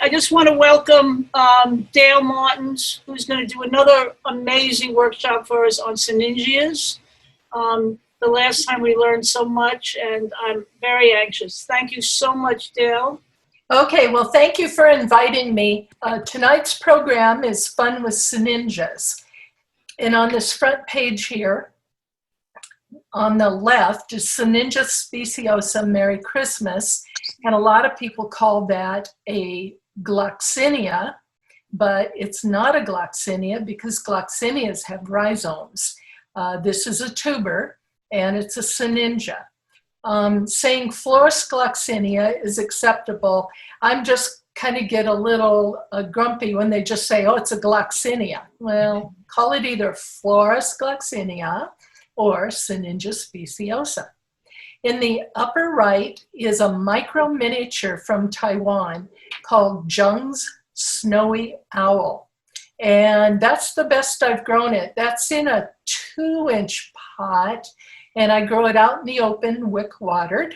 I just want to welcome Dale Martens, who's going to do another amazing workshop for us on Sinningias. The last time we learned so much, and I'm very anxious. Thank you so much, Dale. Okay, well, thank you for inviting me. Tonight's program is Fun with Sinningias. And on this front page here, on the left is Sinningia speciosa Merry Christmas. And a lot of people call that a gloxinia, but it's not a gloxinia because gloxinias have rhizomes. This is a tuber, and it's a Sinningia. Saying Florus gloxinia is acceptable. I'm just kind of get a little grumpy when they just say, oh, it's a gloxinia. Well, call it either Florus gloxinia or Sinningia speciosa. In the upper right is a micro miniature from Taiwan called Zheng's Snowy Owl. And that's the best I've grown it. That's in a 2-inch pot, and I grow it out in the open, wick watered.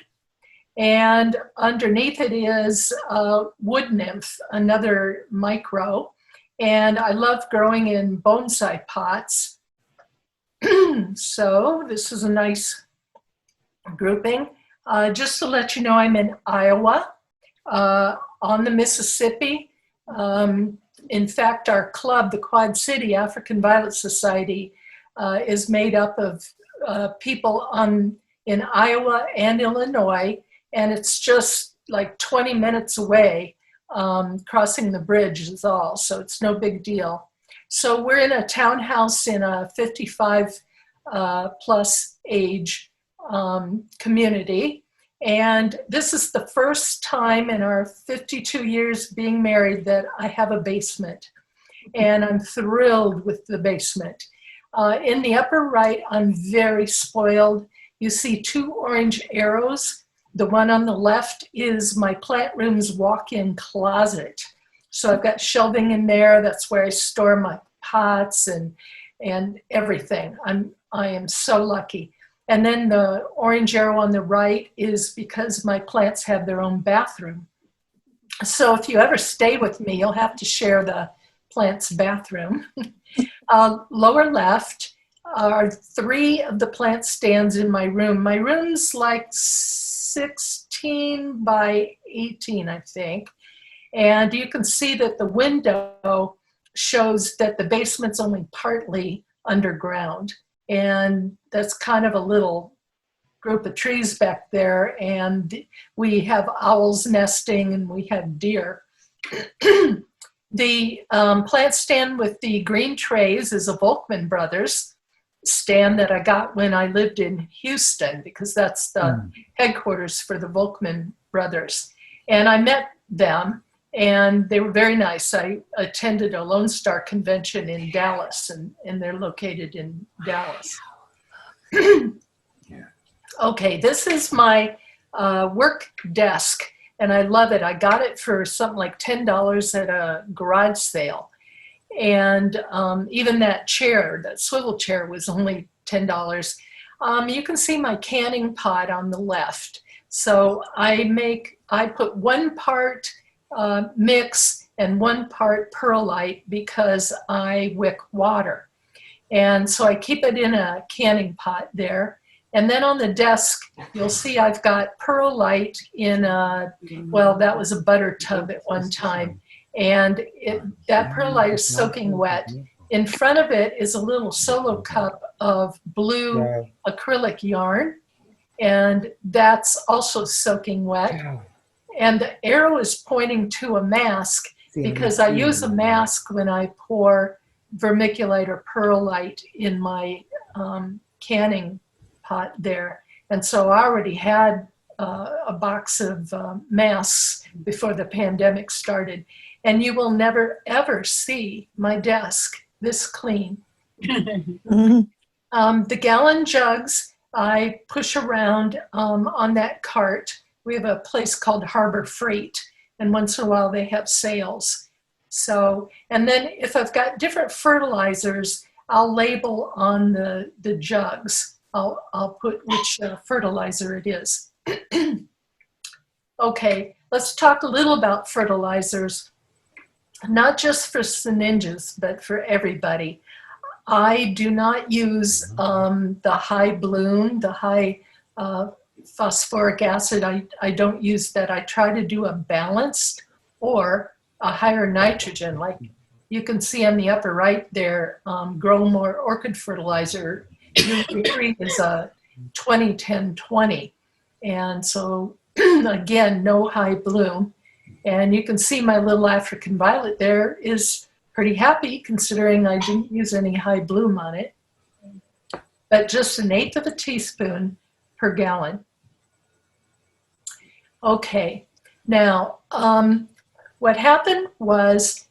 And underneath it is a wood nymph, another micro. And I love growing in bonsai pots. So this is a nice grouping. Just to let you know, I'm in Iowa, on the Mississippi. In fact, our club, the Quad City African Violet Society, is made up of people in Iowa and Illinois, and it's just like 20 minutes away. Crossing the bridge is all, so it's no big deal. So we're in a townhouse in a 55 plus age community, and this is the first time in our 52 years being married that I have a basement, and I'm thrilled with the basement. In the upper right, I'm very spoiled. You see 2 orange arrows. The one on the left is my plant room's walk-in closet. So I've got shelving in there. That's where I store my pots and everything. I am so lucky. And then the orange arrow on the right is because my plants have their own bathroom. So if you ever stay with me, you'll have to share the plant's bathroom. Lower left are 3 of the plant stands in my room. My room's like 16 by 18, I think. And you can see that the window shows that the basement's only partly underground. And that's kind of a little group of trees back there. And we have owls nesting and we have deer. The plant stand with the green trays is a Volkman Brothers stand that I got when I lived in Houston, because that's the headquarters for the Volkman Brothers. And I met them, and they were very nice. I attended a Lone Star convention in Dallas, and they're located in Dallas. Okay, this is my work desk, and I love it. I got it for something like $10 at a garage sale. And even that chair, that swivel chair, was only $10. You can see my canning pot on the left. So I put 1 part mix and 1 part perlite because I wick water. And so I keep it in a canning pot there. And then on the desk, you'll see I've got perlite in well, that was a butter tub at one time. And that perlite is soaking wet. In front of it is a little solo cup of blue acrylic yarn, and that's also soaking wet. And the arrow is pointing to a mask because I use a mask when I pour vermiculite or perlite in my canning pot there. And so I already had a box of masks before the pandemic started. And you will never, ever see my desk this clean. The gallon jugs I push around on that cart. We have a place called Harbor Freight, and once in a while they have sales. So, and then if I've got different fertilizers, I'll label on the jugs. I'll put which fertilizer it is. Okay, let's talk a little about fertilizers. not just for Sinningias, but for everybody. I do not use the high bloom, the high phosphoric acid. I don't use that. I try to do a balanced or a higher nitrogen. Like you can see on the upper right there, Grow More Orchid Fertilizer UV3 is a 20-10-20. And so again, no high bloom. And you can see my little African violet there is pretty happy considering I didn't use any high bloom on it, but just 1/8 of a teaspoon per gallon. Okay, now what happened was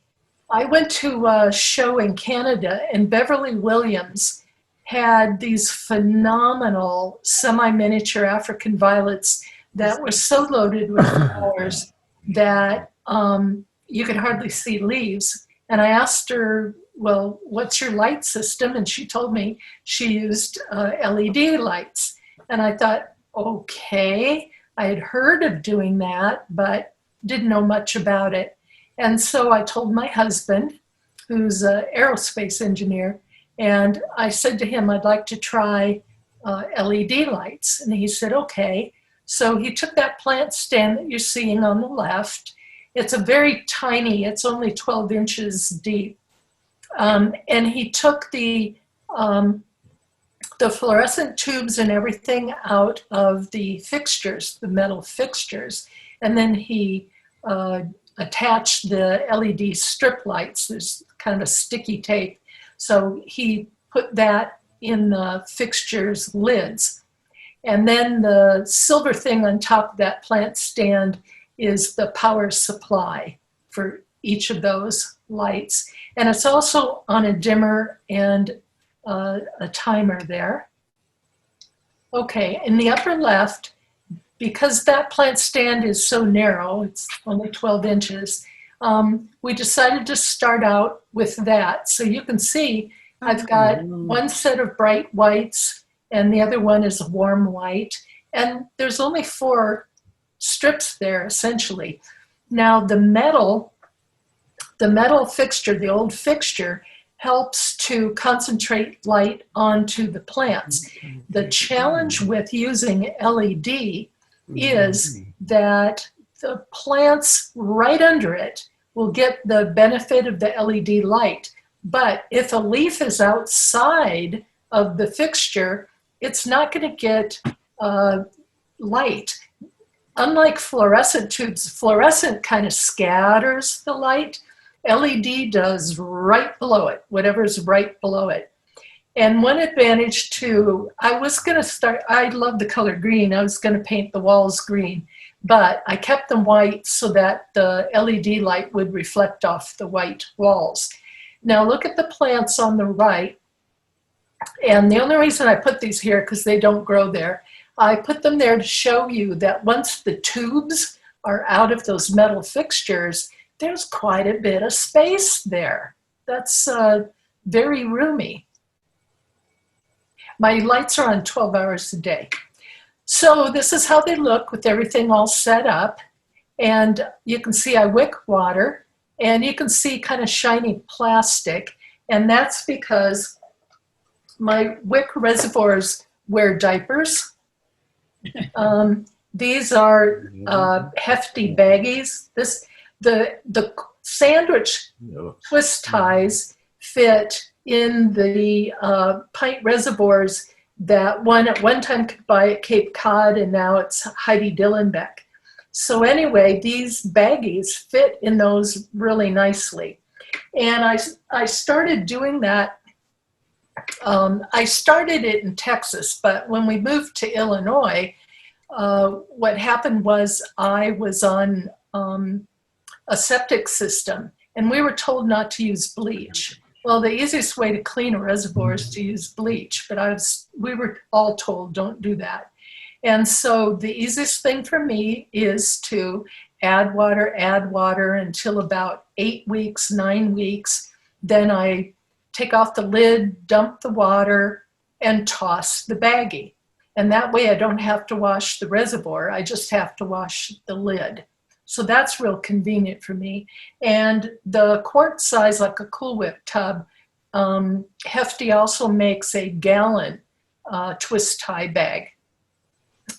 I went to a show in Canada and Beverly Williams had these phenomenal semi-miniature African violets that were so loaded with flowers that you could hardly see leaves. And I asked her, well, what's your light system? And she told me she used LED lights. And I thought, okay, I had heard of doing that, but didn't know much about it. And so I told my husband, who's an aerospace engineer, and I said to him, I'd like to try LED lights. And he said, okay. So he took that plant stand that you're seeing on the left. It's a very tiny, it's only 12 inches deep. And he took the fluorescent tubes and everything out of the fixtures, the metal fixtures. And then he attached the LED strip lights. There's kind of sticky tape. So he put that in the fixtures lids. And then the silver thing on top of that plant stand is the power supply for each of those lights. And it's also on a dimmer and a timer there. Okay, in the upper left, because that plant stand is so narrow, it's only 12 inches, we decided to start out with that. So you can see I've got one set of bright whites and the other one is a warm white. And there's only 4 strips there essentially. Now the metal fixture, the old fixture, helps to concentrate light onto the plants. The challenge with using LED is that the plants right under it will get the benefit of the LED light. But if a leaf is outside of the fixture, it's not going to get light. Unlike fluorescent tubes, fluorescent kind of scatters the light. LED does right below it, whatever's right below it. And one advantage too, I love the color green. I was going to paint the walls green, but I kept them white so that the LED light would reflect off the white walls. Now look at the plants on the right. And the only reason I put these here, because they don't grow there, I put them there to show you that once the tubes are out of those metal fixtures, there's quite a bit of space there. That's very roomy. My lights are on 12 hours a day. So this is how they look with everything all set up. And you can see I wick water, and you can see kind of shiny plastic. And that's because my wick reservoirs wear diapers. These are hefty baggies. The sandwich twist ties fit in the pint reservoirs that one at one time could buy at Cape Cod, and now it's Heidi Dillenbeck. So anyway, these baggies fit in those really nicely. And I started doing that. I started it in Texas, but when we moved to Illinois, what happened was I was on a septic system, and we were told not to use bleach. Well, the easiest way to clean a reservoir is to use bleach, but we were all told don't do that. And so the easiest thing for me is to add water until about 8 weeks, 9 weeks. Then I take off the lid, dump the water, and toss the baggie. And that way I don't have to wash the reservoir, I just have to wash the lid. So that's real convenient for me. And the quart size, like a Cool Whip tub, Hefty also makes a gallon twist tie bag.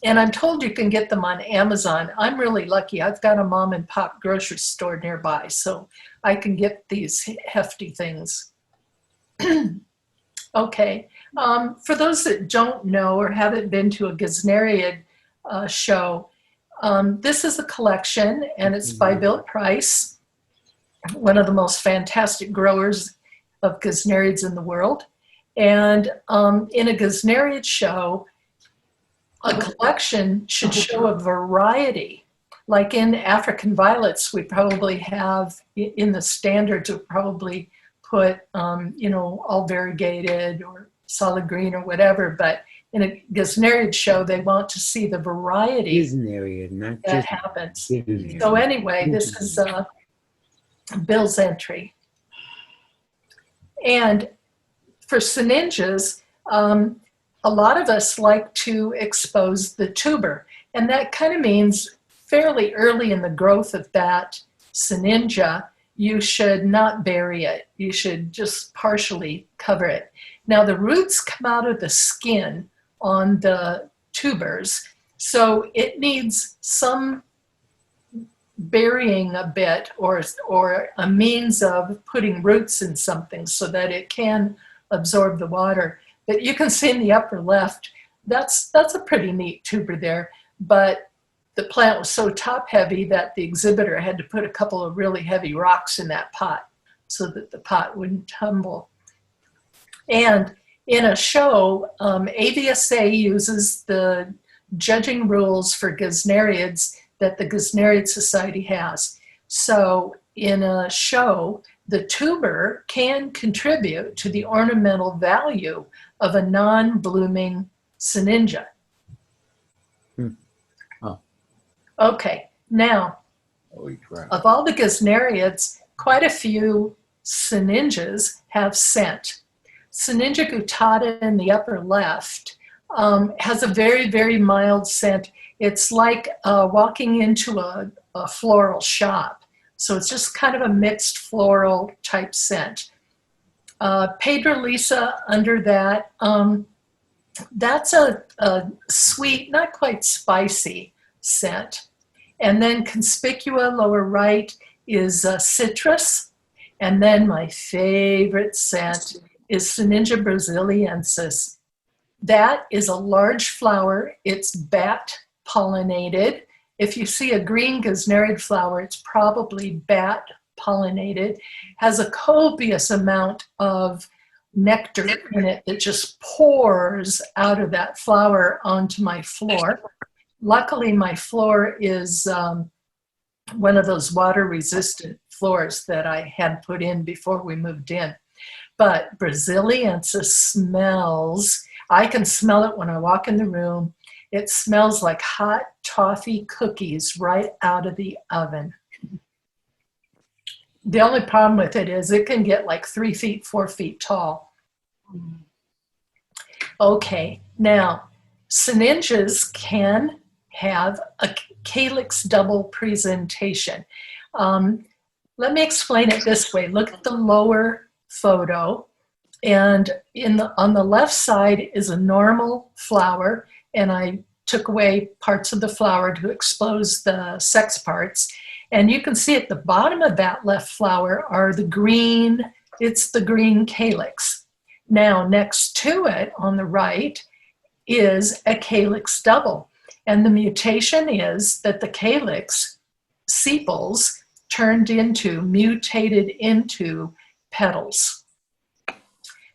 And I'm told you can get them on Amazon. I'm really lucky. I've got a mom and pop grocery store nearby, so I can get these Hefty things. Okay. For those that don't know or haven't been to a Gesneriid show, this is a collection, and it's by Bill Price, one of the most fantastic growers of Gesneriids in the world. And in a Gesneriid show, a collection should show a variety. Like in African violets, we probably have, in the standards, we probably put, all variegated or solid green or whatever, but in a Gesneriid show, they want to see the variety that happens. So anyway, this is Bill's entry. And for Sinningias, a lot of us like to expose the tuber. And that kind of means fairly early in the growth of that Sinningia, you should not bury it. You should just partially cover it. Now the roots come out of the skin on the tubers, so it needs some burying a bit or a means of putting roots in something so that it can absorb the water. But you can see in the upper left, that's a pretty neat tuber there, but the plant was so top heavy that the exhibitor had to put a couple of really heavy rocks in that pot so that the pot wouldn't tumble. And in a show, AVSA uses the judging rules for Gesneriids that the Gesneriid Society has. So in a show, the tuber can contribute to the ornamental value of a non-blooming Sinningia. Oh. Okay, now, of all the Gesneriids, quite a few Sinningias have scent. Sinningia guttata in the upper left has a very, very mild scent. It's like walking into a floral shop. So it's just kind of a mixed floral type scent. Pedro Lisa under that, that's a sweet, not quite spicy scent. And then Conspicua lower right is citrus. And then my favorite scent is Sinningia brasiliensis. That is a large flower. It's bat pollinated. If you see a green Gesneriid flower, it's probably bat pollinated. Has a copious amount of nectar in it that just pours out of that flower onto my floor. Luckily, my floor is one of those water-resistant floors that I had put in before we moved in. But brasiliensis smells, I can smell it when I walk in the room. It smells like hot toffee cookies right out of the oven. The only problem with it is it can get like 3 feet, 4 feet tall. Okay, now Sinningias can have a Calyx Double presentation. Let me explain it this way. Look at the lower photo, and on the left side is a normal flower, and I took away parts of the flower to expose the sex parts. And you can see at the bottom of that left flower are the green, it's the green calyx. Now next to it on the right is a Calyx Double. And the mutation is that the calyx sepals mutated into petals.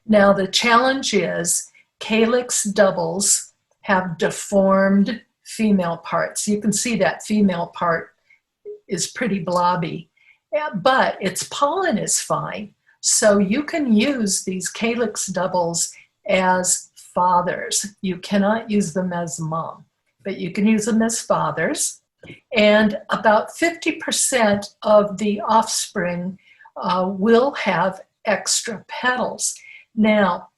Now the challenge is Calyx Doubles have deformed female parts. You can see that female part is pretty blobby, but its pollen is fine. So you can use these Calyx Doubles as fathers. You cannot use them as mom, but you can use them as fathers. And about 50% of the offspring will have extra petals. Now,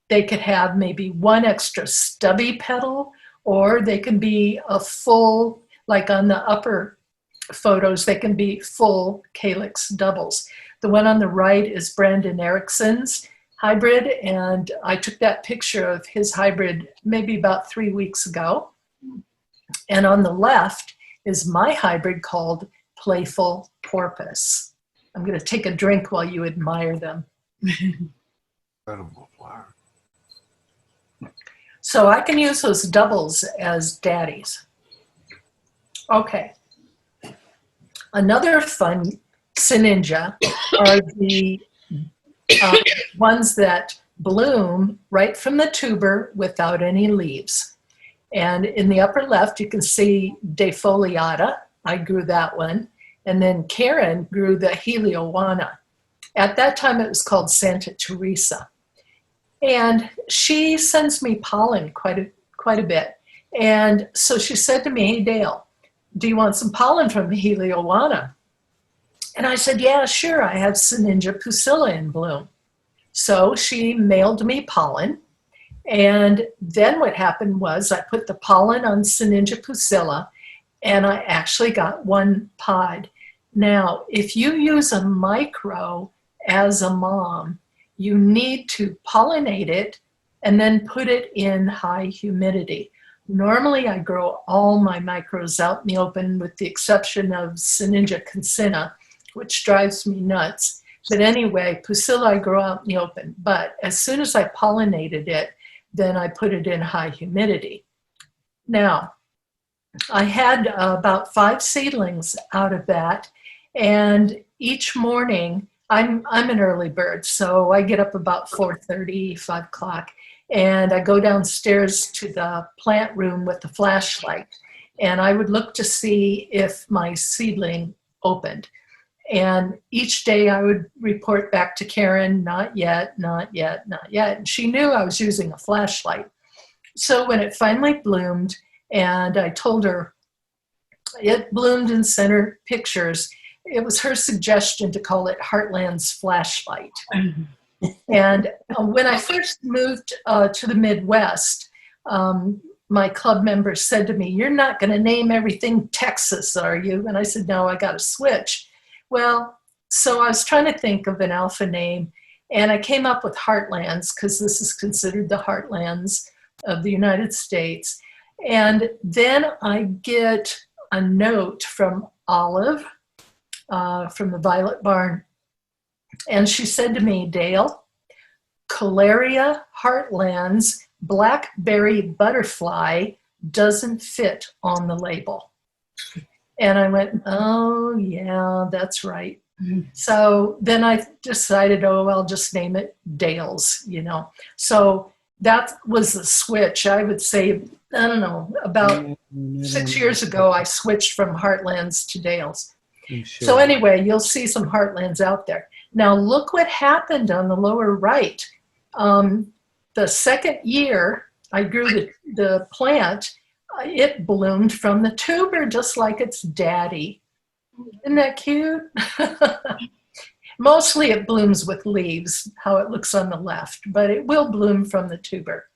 they could have maybe one extra stubby petal, or they can be a full, like on the upper photos. They can be full Calyx doubles. The one on the right is Brandon Erickson's hybrid, and I took that picture of his hybrid maybe about 3 weeks ago. And on the left is my hybrid called Playful Porpoise. I'm going to take a drink while you admire them. Incredible flower. So I can use those doubles as daddies. Okay. Another fun Sinningia are the ones that bloom right from the tuber without any leaves. And in the upper left, you can see Defoliata. I grew that one. And then Karen grew the Heliowana. At that time, it was called Santa Teresa. And she sends me pollen quite a bit. And so she said to me, hey, Dale, do you want some pollen from the Heliowana? And I said, yeah, sure. I have Sinningia pusilla in bloom. So she mailed me pollen. And then what happened was I put the pollen on Sinningia pusilla, and I actually got one pod. Now, if you use a micro as a mom, you need to pollinate it and then put it in high humidity. Normally, I grow all my micros out in the open with the exception of Sinningia consina, which drives me nuts. But anyway, pusilla I grow out in the open. But as soon as I pollinated it, then I put it in high humidity. Now, I had about 5 seedlings out of that. And each morning, I'm an early bird, so I get up about 4:30, 5 o'clock, and I go downstairs to the plant room with the flashlight, and I would look to see if my seedling opened. And each day I would report back to Karen, not yet, not yet, not yet. And she knew I was using a flashlight. So when it finally bloomed, and I told her it bloomed and sent her pictures, it was her suggestion to call it Heartland's Flashlight. And when I first moved to the Midwest, my club members said to me, you're not going to name everything Texas, are you? And I said, no, I got to switch. Well, so I was trying to think of an alpha name, and I came up with Heartlands because this is considered the heartlands of the United States. And then I get a note from Olive, from the Violet Barn. And she said to me, Dale, Calaria Heartlands Blackberry Butterfly doesn't fit on the label. And I went, oh, yeah, that's right. So then I decided, oh, I'll just name it Dale's, you know. So that was the switch. I would say, I don't know, about 6 years ago, I switched from Heartlands to Dale's. Sure. So anyway, you'll see some Heartlands out there. Now look what happened on the lower right. The second year I grew the plant, it bloomed from the tuber just like its daddy. Isn't that cute? Mostly it blooms with leaves, how it looks on the left, but it will bloom from the tuber.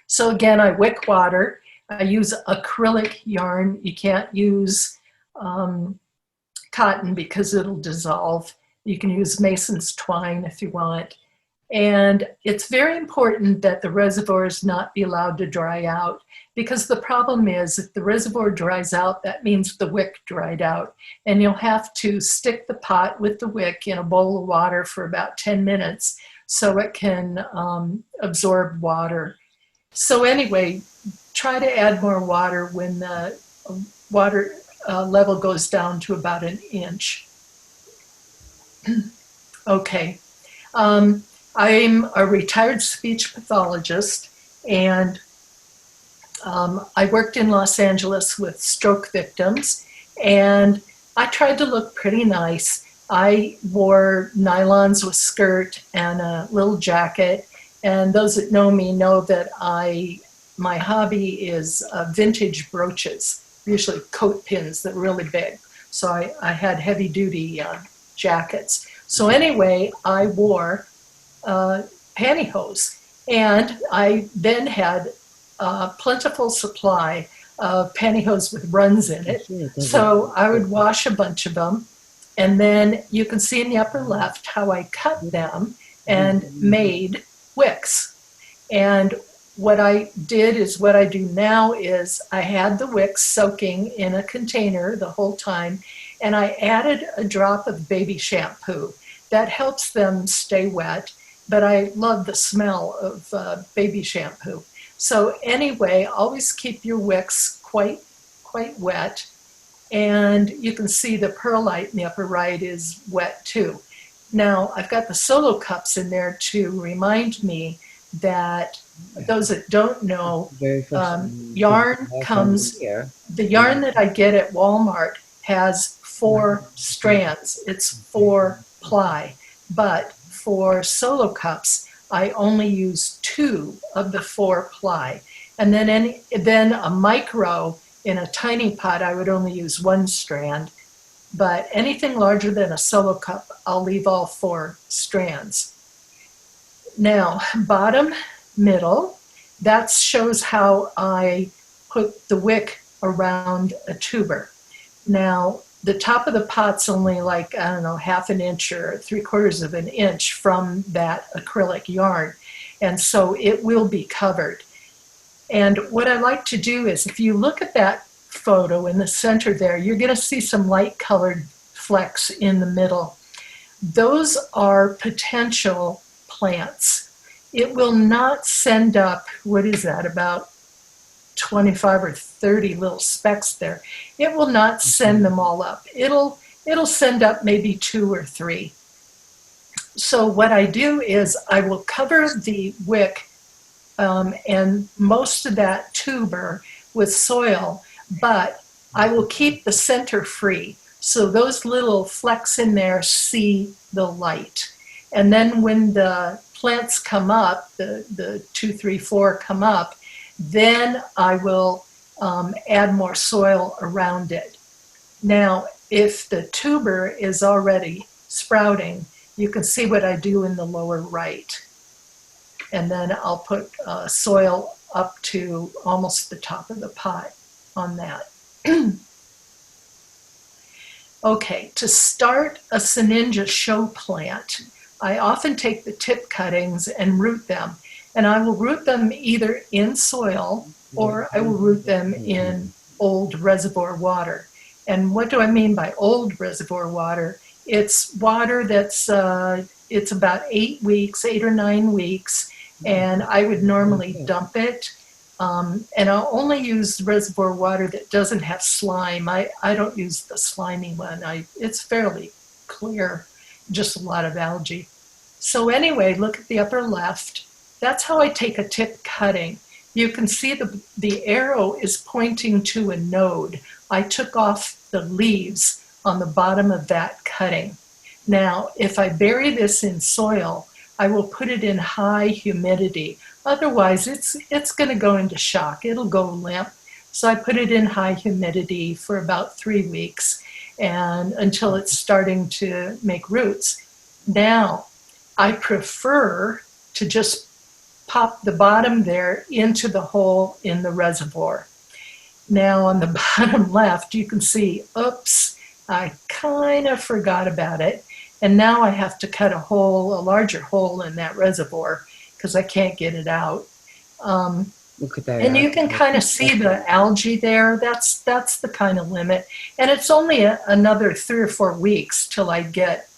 So again, I wick water. I use acrylic yarn. You can't use cotton because it'll dissolve. You can use Mason's twine if you want. And it's very important that the reservoirs not be allowed to dry out, because the problem is if the reservoir dries out, that means the wick dried out. And you'll have to stick the pot with the wick in a bowl of water for about 10 minutes so it can absorb water. So anyway, try to add more water when the water level goes down to about 1 inch. Okay. I'm a retired speech pathologist, and I worked in Los Angeles with stroke victims, and I tried to look pretty nice. I wore nylons with skirt and a little jacket, and those that know me know that my hobby is vintage brooches, usually coat pins that are really big. So I had heavy duty jackets. So anyway, I wore pantyhose, and I then had a plentiful supply pantyhose with runs in it. So I would wash a bunch of them. And then you can see in the upper left how I cut them and made wicks. And what I did is what I do now is I had the wicks soaking in a container the whole time, and I added a drop of baby shampoo. That helps them stay wet, but I love the smell of baby shampoo. So anyway, always keep your wicks quite wet. And you can see the perlite in the upper right is wet too. Now I've got the solo cups in there to remind me that those that don't know, yarn comes, the yarn that I get at Walmart has 4 strands. It's 4 ply, but for solo cups, I only use 2 of the 4 ply. And then a micro in a tiny pot, I would only use 1 strand, but anything larger than a solo cup, I'll leave all 4 strands. Now, bottom, middle, that shows how I put the wick around a tuber. Now, the top of the pot's only like, I don't know, 1/2 inch or 3/4 of an inch from that acrylic yarn, and so it will be covered. And what I like to do is, if you look at that photo in the center there, you're going to see some light colored flecks in the middle. Those are potential plants. It will not send up, what is that, about 25 or 30 little specks there. It will not send them all up. It'll send up maybe 2 or 3. So what I do is I will cover the wick and most of that tuber with soil, but I will keep the center free. So those little flecks in there see the light. And then when the plants come up, the 2, 3, 4 come up, then I will add more soil around it. Now, if the tuber is already sprouting, you can see what I do in the lower right. And then I'll put soil up to almost the top of the pot on that. Okay, to start a Sinningia show plant, I often take the tip cuttings and root them. And I will root them either in soil or I will root them in old reservoir water. And what do I mean by old reservoir water? It's water that's, it's about 8 weeks, 8 or 9 weeks, and I would normally dump it. And I'll only use reservoir water that doesn't have slime. I don't use the slimy one. It's fairly clear, just a lot of algae. So anyway, look at the upper left. That's how I take a tip cutting. You can see the arrow is pointing to a node. I took off the leaves on the bottom of that cutting. Now, if I bury this in soil, I will put it in high humidity. Otherwise, it's going to go into shock. It'll go limp. So I put it in high humidity for about 3 weeks and until it's starting to make roots. Now, I prefer to just pop the bottom there into the hole in the reservoir. Now on the bottom left, you can see, oops, I kind of forgot about it. And now I have to cut a larger hole in that reservoir because I can't get it out. Look at that. And you can kind of see the algae there. That's the kind of limit. And it's only another 3 or 4 weeks till I get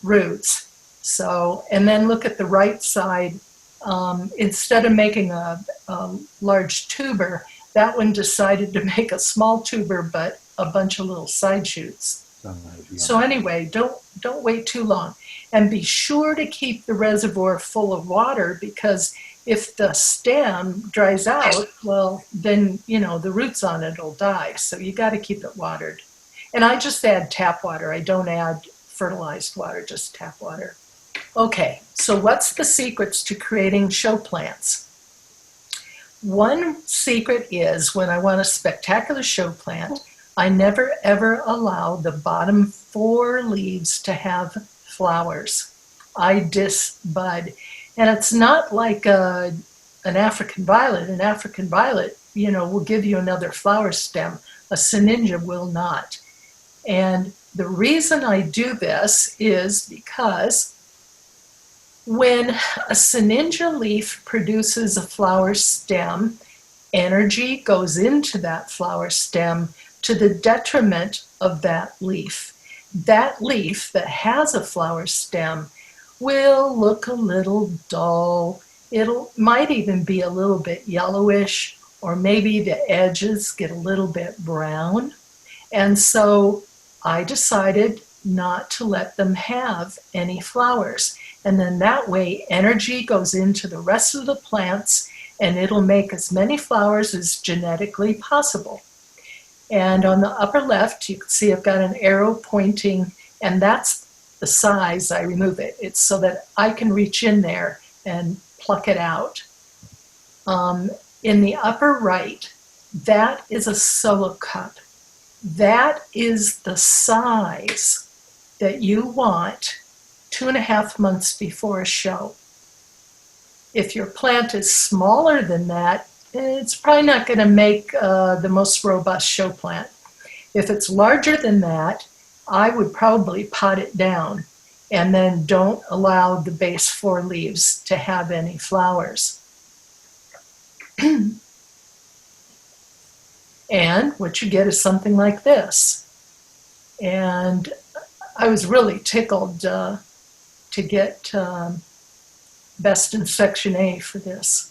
roots. So, and then look at the right side. Instead of making a large tuber, that one decided to make a small tuber, but a bunch of little side shoots. So anyway, don't wait too long. And be sure to keep the reservoir full of water, because if the stem dries out, well, then, the roots on it will die. So you got to keep it watered. And I just add tap water. I don't add fertilized water, just tap water. Okay, so what's the secrets to creating show plants? One secret is, when I want a spectacular show plant, I never ever allow the bottom 4 leaves to have flowers. I disbud. And it's not like an African violet. An African violet, will give you another flower stem. A Sinningia will not. And the reason I do this is because when a Sinningia leaf produces a flower stem, energy goes into that flower stem to the detriment of that leaf. That leaf that has a flower stem will look a little dull. It might even be a little bit yellowish, or maybe the edges get a little bit brown. And so I decided not to let them have any flowers. And then that way energy goes into the rest of the plants, and it'll make as many flowers as genetically possible. And on the upper left, you can see I've got an arrow pointing, and that's the size I remove it. It's so that I can reach in there and pluck it out. In the upper right, that is a solo cup. That is the size that you want 2.5 months before a show. If your plant is smaller than that, it's probably not going to make the most robust show plant. If it's larger than that, I would probably pot it down and then don't allow the base 4 leaves to have any flowers. And what you get is something like this. And I was really tickled to get Best in Section A for this.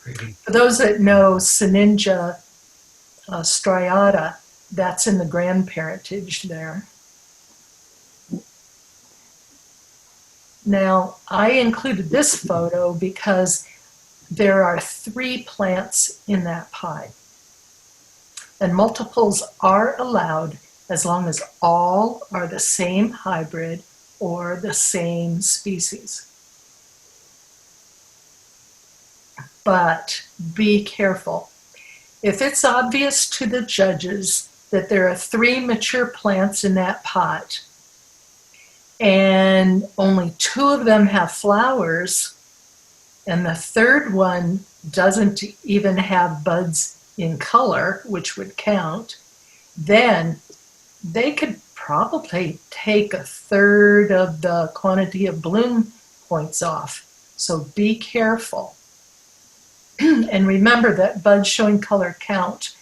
Pretty. For those that know Sinningia striata, that's in the grandparentage there. Now, I included this photo because there are 3 plants in that pot. And multiples are allowed as long as all are the same hybrid or the same species. But be careful. If it's obvious to the judges that there are 3 mature plants in that pot and only 2 of them have flowers and the 3rd one doesn't even have buds in color, which would count, then they could probably take 1/3 of the quantity of bloom points off. So be careful. And remember that buds showing color count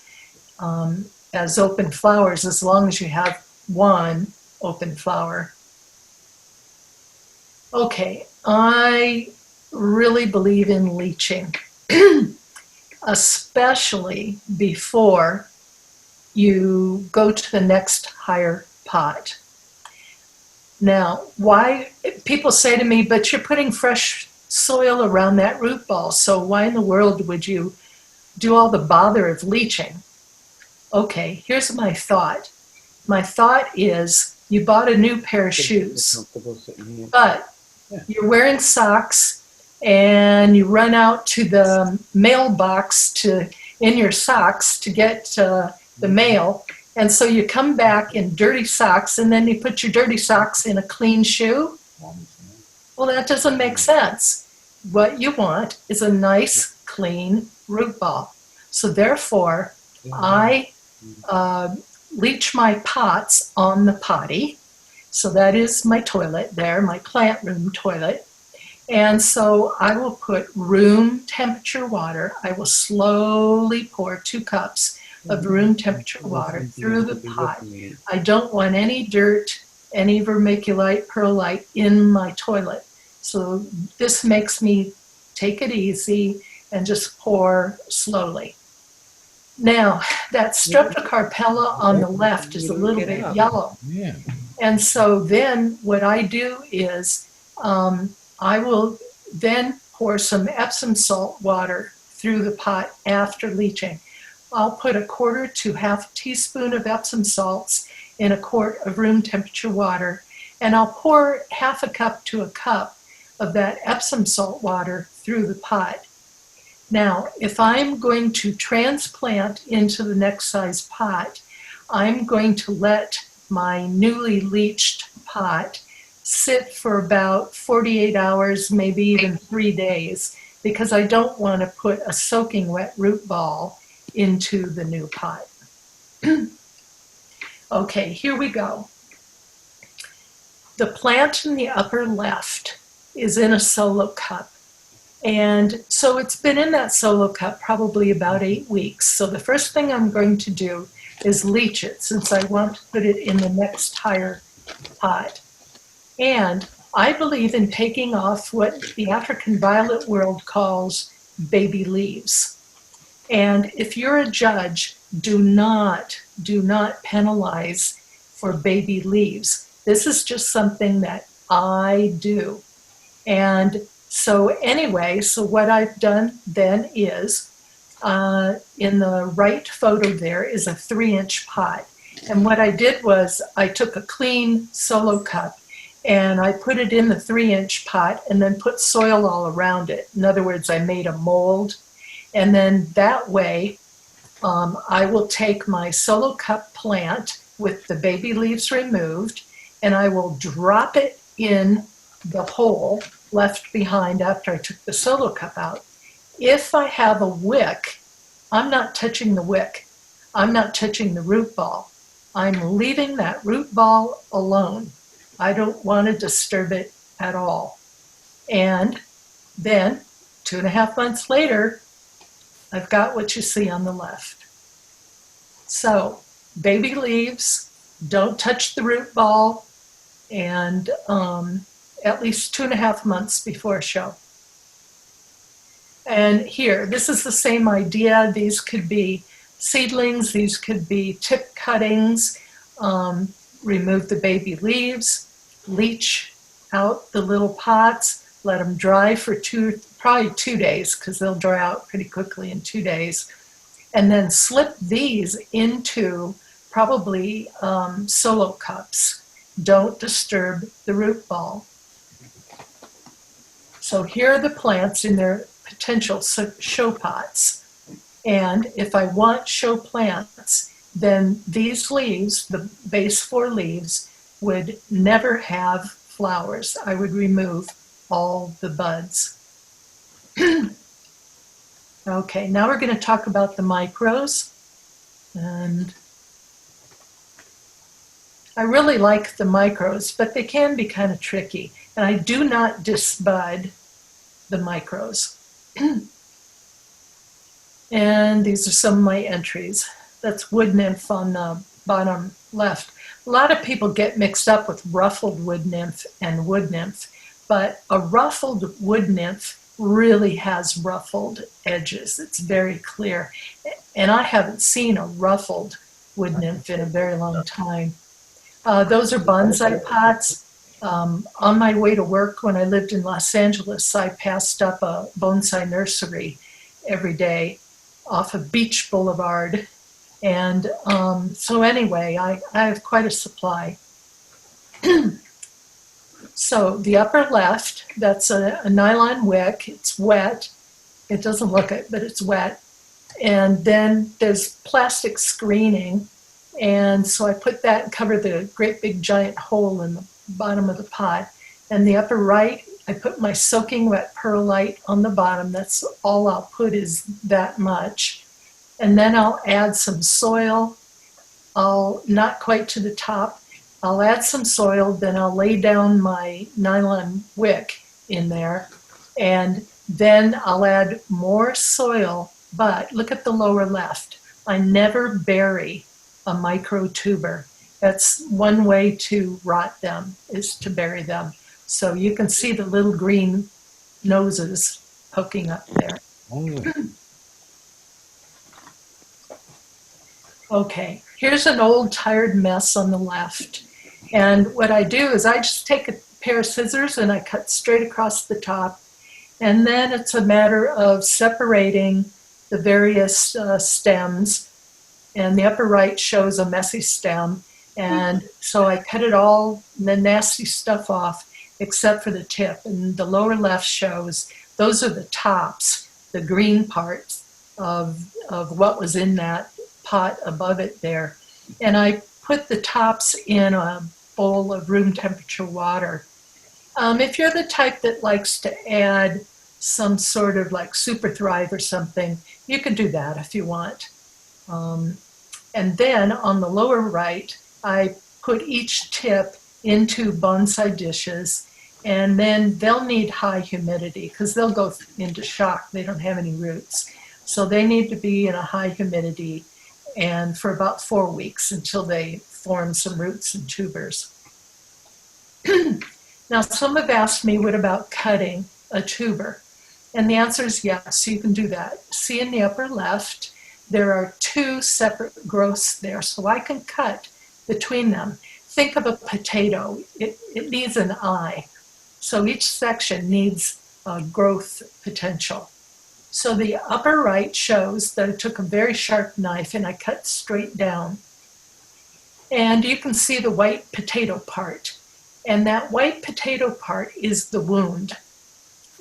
as open flowers as long as you have 1 open flower. Okay, I really believe in leaching, especially before you go to the next higher pot. Now, why people say to me, but you're putting fresh soil around that root ball, so why in the world would you do all the bother of leaching? Okay, here's my thought. My thought is you bought a new pair of shoes, but you're wearing socks and you run out to the mailbox in your socks to get the mail, and so you come back in dirty socks and then you put your dirty socks in a clean shoe. Well, that doesn't make sense. What you want is a nice, clean root ball. So therefore, I leach my pots on the potty. So that is my toilet there, my plant room toilet. And so I will put room temperature water. I will slowly pour 2 cups of room temperature water through the pot. I don't want any dirt, any vermiculite, perlite in my toilet. So this makes me take it easy and just pour slowly. Now, that Streptocarpella on the left is a little bit yellow. Yeah. And so then what I do is I will then pour some Epsom salt water through the pot after leaching. I'll put 1/4 to 1/2 teaspoon of Epsom salts in 1 quart of room temperature water, and I'll pour 1/2 cup to 1 cup of that Epsom salt water through the pot. Now, if I'm going to transplant into the next size pot, I'm going to let my newly leached pot sit for about 48 hours, maybe even 3 days, because I don't want to put a soaking wet root ball into the new pot. Okay, here we go. The plant in the upper left is in a solo cup. And so it's been in that solo cup probably about 8 weeks. So the first thing I'm going to do is leach it, since I want to put it in the next higher pot. And I believe in taking off what the African violet world calls baby leaves. And if you're a judge, do not penalize for baby leaves. This is just something that I do. And so anyway, so what I've done then is, in the right photo there is a 3-inch pot. And what I did was I took a clean solo cup and I put it in the 3-inch pot and then put soil all around it. In other words, I made a mold. And then that way, I will take my solo cup plant with the baby leaves removed, and I will drop it in the hole left behind after I took the solo cup out. If I have a wick, I'm not touching the wick. I'm not touching the root ball. I'm leaving that root ball alone. I don't want to disturb it at all. And then 2.5 months later, I've got what you see on the left. So baby leaves, don't touch the root ball, and at least 2.5 months before show. And here, this is the same idea. These could be seedlings, these could be tip cuttings. Remove the baby leaves, leach out the little pots, let them dry for probably 2 days, because they'll dry out pretty quickly in 2 days. And then slip these into probably solo cups. Don't disturb the root ball. So here are the plants in their potential show pots. And if I want show plants, then these leaves, the base 4 leaves, would never have flowers. I would remove all the buds. Okay, now we're going to talk about the micros. And I really like the micros, but they can be kind of tricky. And I do not disbud the micros. And these are some of my entries. That's wood nymph on the bottom left. A lot of people get mixed up with ruffled wood nymph and wood nymph, but a ruffled wood nymph really has ruffled edges. It's very clear. And I haven't seen a ruffled wood nymph in a very long time. Those are bonsai pots. On my way to work when I lived in Los Angeles, I passed up a bonsai nursery every day off of Beach Boulevard. And so anyway, I have quite a supply. So the upper left, that's a nylon wick. It's wet. It doesn't look it, but it's wet. And then there's plastic screening. And so I put that and cover the great big giant hole in the bottom of the pot. And the upper right, I put my soaking wet perlite on the bottom. That's all I'll put, is that much. And then I'll add some soil. Not quite to the top. I'll add some soil, then I'll lay down my nylon wick in there, and then I'll add more soil. But look at the lower left. I never bury a microtuber. That's one way to rot them, is to bury them. So you can see the little green noses poking up there. Okay, here's an old tired mess on the left. And what I do is I just take a pair of scissors and I cut straight across the top. And then it's a matter of separating the various stems. And the upper right shows a messy stem. And so I cut it all, the nasty stuff off, except for the tip. And the lower left shows, those are the tops, the green parts of what was in that pot above it there. And I put the tops in a bowl of room temperature water. If you're the type that likes to add some sort of like Super Thrive or something, you can do that if you want. And then on the lower right, I put each tip into bonsai dishes, and then they'll need high humidity because they'll go into shock. They don't have any roots. So they need to be in a high humidity and for about 4 weeks until they form some roots and tubers. Now, some have asked me, what about cutting a tuber? And the answer is yes, you can do that. See in the upper left, there are 2 separate growths there, so I can cut between them. Think of a potato. It needs an eye. So each section needs a growth potential. So the upper right shows that I took a very sharp knife and I cut straight down. And you can see the white potato part. And that white potato part is the wound.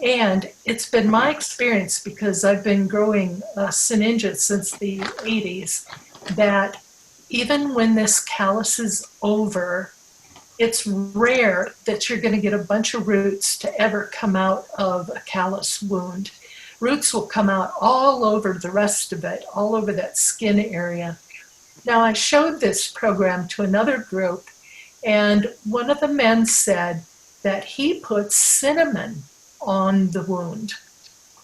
And it's been my experience, because I've been growing Sinningias since the 80s, that even when this callus is over, it's rare that you're going to get a bunch of roots to ever come out of a callus wound. Roots will come out all over the rest of it, all over that skin area. Now, I showed this program to another group, and one of the men said that he puts cinnamon on the wound,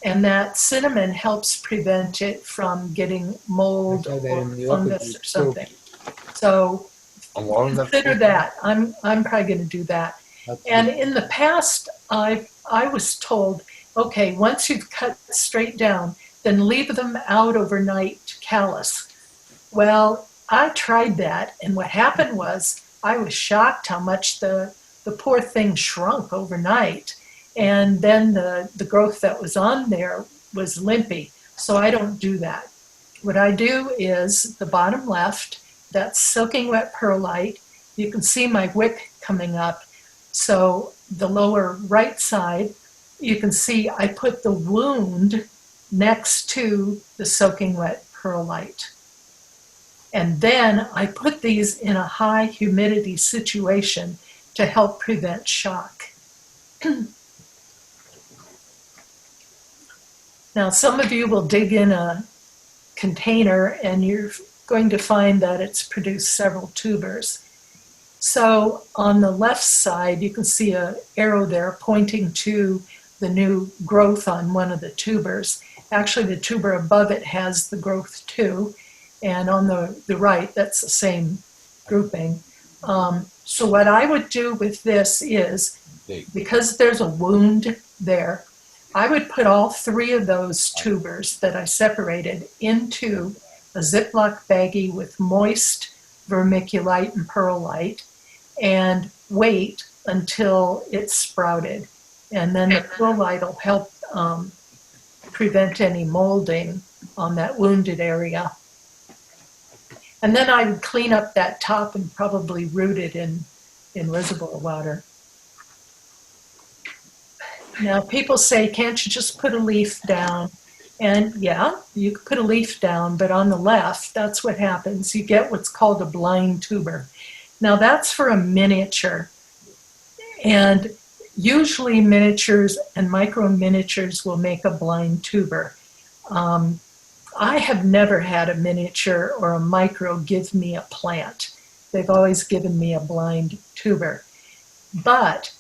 and that cinnamon helps prevent it from getting mold or fungus or something. So consider that. I'm probably going to do that. And in the past, I was told, okay, once you've cut straight down, then leave them out overnight to callus. Well, I tried that, and what happened was I was shocked how much the poor thing shrunk overnight. And then the growth that was on there was limpy. So I don't do that. What I do is the bottom left, that's soaking wet perlite. You can see my wick coming up. So the lower right side, you can see I put the wound next to the soaking wet perlite. And then I put these in a high humidity situation to help prevent shock. Now, some of you will dig in a container and you're going to find that it's produced several tubers. So on the left side, you can see an arrow there pointing to the new growth on one of the tubers. Actually, the tuber above it has the growth too. And on the right, that's the same grouping. So what I would do with this is, because there's a wound there, I would put all 3 of those tubers that I separated into a Ziploc baggie with moist vermiculite and perlite and wait until it's sprouted. And then the perlite will help prevent any molding on that wounded area. And then I would clean up that top and probably root it in reservoir water. Now, people say, can't you just put a leaf down? And yeah, you could put a leaf down, but on the left, that's what happens. You get what's called a blind tuber. Now, that's for a miniature. And usually miniatures and micro miniatures will make a blind tuber. I have never had a miniature or a micro give me a plant. They've always given me a blind tuber. But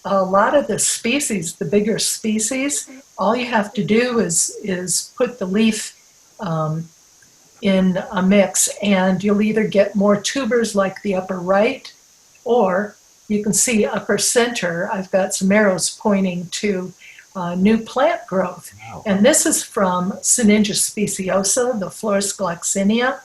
a lot of the species, the bigger species, all you have to do is put the leaf in a mix, and you'll either get more tubers like the upper right, or you can see upper center, I've got some arrows pointing to new plant growth. Wow. And this is from Sinningias speciosa, the Florus gloxinia.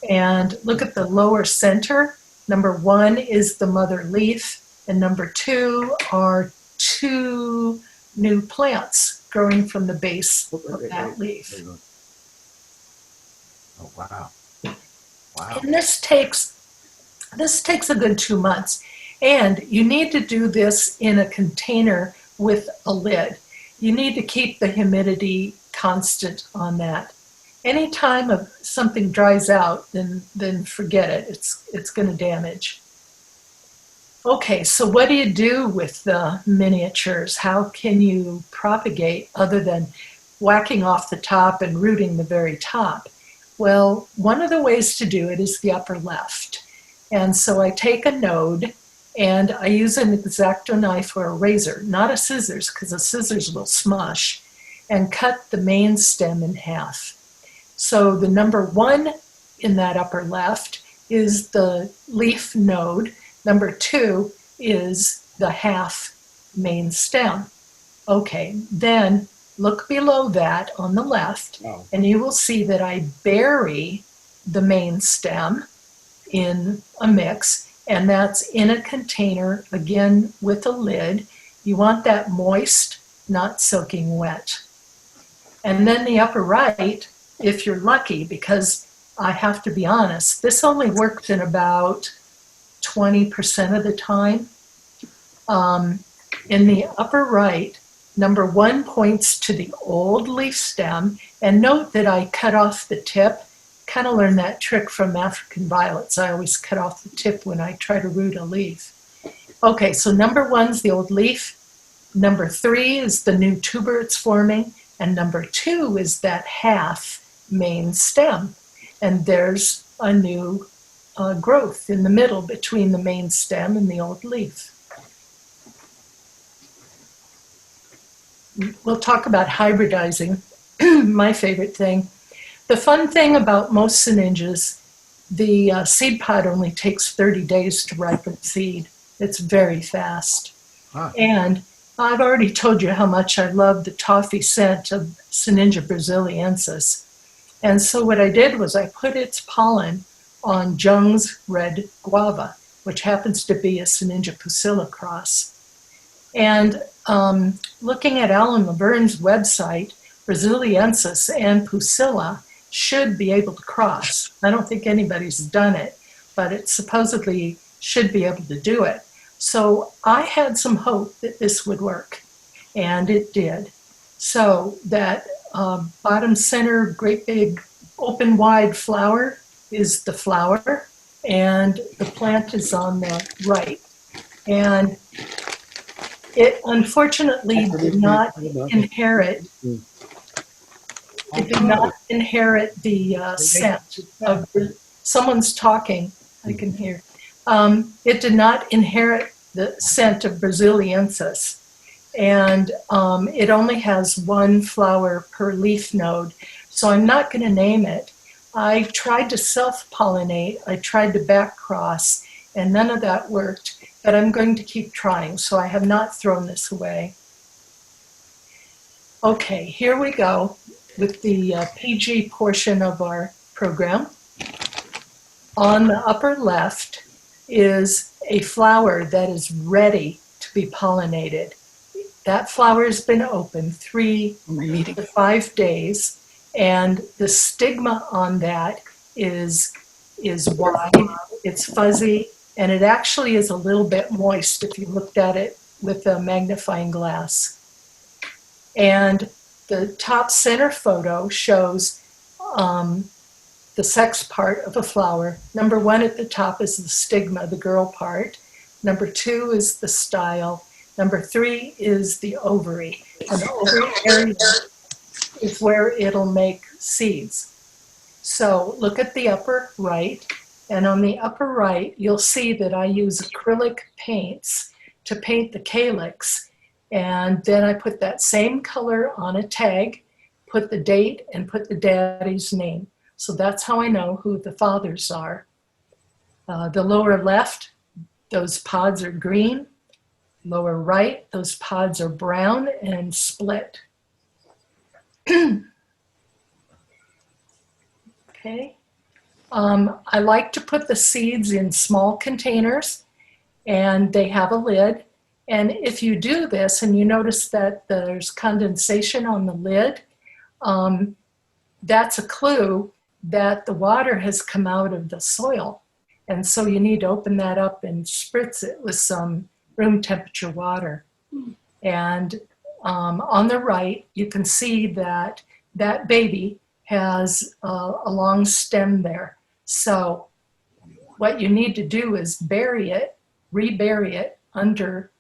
And look at the lower center. Number 1 is the mother leaf, and number 2 are 2 new plants growing from the base of that leaf. Oh, wow. Wow. And this takes a good 2 months. And you need to do this in a container with a lid. You need to keep the humidity constant on that. Anytime something dries out, then forget it. It's going to damage. Okay, so what do you do with the miniatures? How can you propagate other than whacking off the top and rooting the very top? Well, one of the ways to do it is the upper left. And so I take a node and I use an X-Acto knife or a razor, not a scissors, because a scissors will smush, and cut the main stem in half. So the number 1 in that upper left is the leaf node. Number 2 is the half main stem. Okay, then look below that on the left, and you will see that I bury the main stem in a mix, and that's in a container, again with a lid. You want that moist, not soaking wet. And then the upper right, if you're lucky, because I have to be honest, this only works in about 20% of the time. In the upper right, number 1 points to the old leaf stem, and note that I cut off the tip. Kind of learned that trick from African violets. I always cut off the tip when I try to root a leaf. Okay, so number 1's the old leaf. Number 3 is the new tuber it's forming, and number 2 is that half main stem. And there's a new growth in the middle between the main stem and the old leaf. We'll talk about hybridizing, my favorite thing. The fun thing about most Sinningias, the seed pod only takes 30 days to ripen seed. It's very fast. Huh. And I've already told you how much I love the toffee scent of Sinningia brasiliensis. And so what I did was I put its pollen on Jung's red guava, which happens to be a Sinningia pusilla cross. And looking at Alan Laverne's website, brasiliensis and pusilla should be able to cross. I don't think anybody's done it, but it supposedly should be able to do it. So I had some hope that this would work, and it did. So that bottom center, great big open wide flower is the flower, and the plant is on the right. And it unfortunately did not inherit. It did not inherit the scent of someone's talking. I can hear. It did not inherit the scent of brasiliensis, and it only has 1 flower per leaf node. So I'm not going to name it. I tried to self-pollinate. I tried to back cross, and none of that worked. But I'm going to keep trying, so I have not thrown this away. Okay, here we go with the PG portion of our program. On the upper left is a flower that is ready to be pollinated. That flower has been open 3 to 5 days, and the stigma on that is wide, it's fuzzy, and it actually is a little bit moist if you looked at it with a magnifying glass. And the top center photo shows the sex part of a flower. Number 1 at the top is the stigma, the girl part. Number 2 is the style. Number 3 is the ovary. And the ovary area is where it'll make seeds. So look at the upper right. And on the upper right, you'll see that I use acrylic paints to paint the calyx. And then I put that same color on a tag, put the date, and put the daddy's name. So that's how I know who the fathers are. The lower left, those pods are green. Lower right, those pods are brown and split. Okay. I like to put the seeds in small containers, and they have a lid. And if you do this and you notice that there's condensation on the lid, that's a clue that the water has come out of the soil. And so you need to open that up and spritz it with some room temperature water. And on the right, you can see that that baby has a long stem there. So what you need to do is bury it rebury it under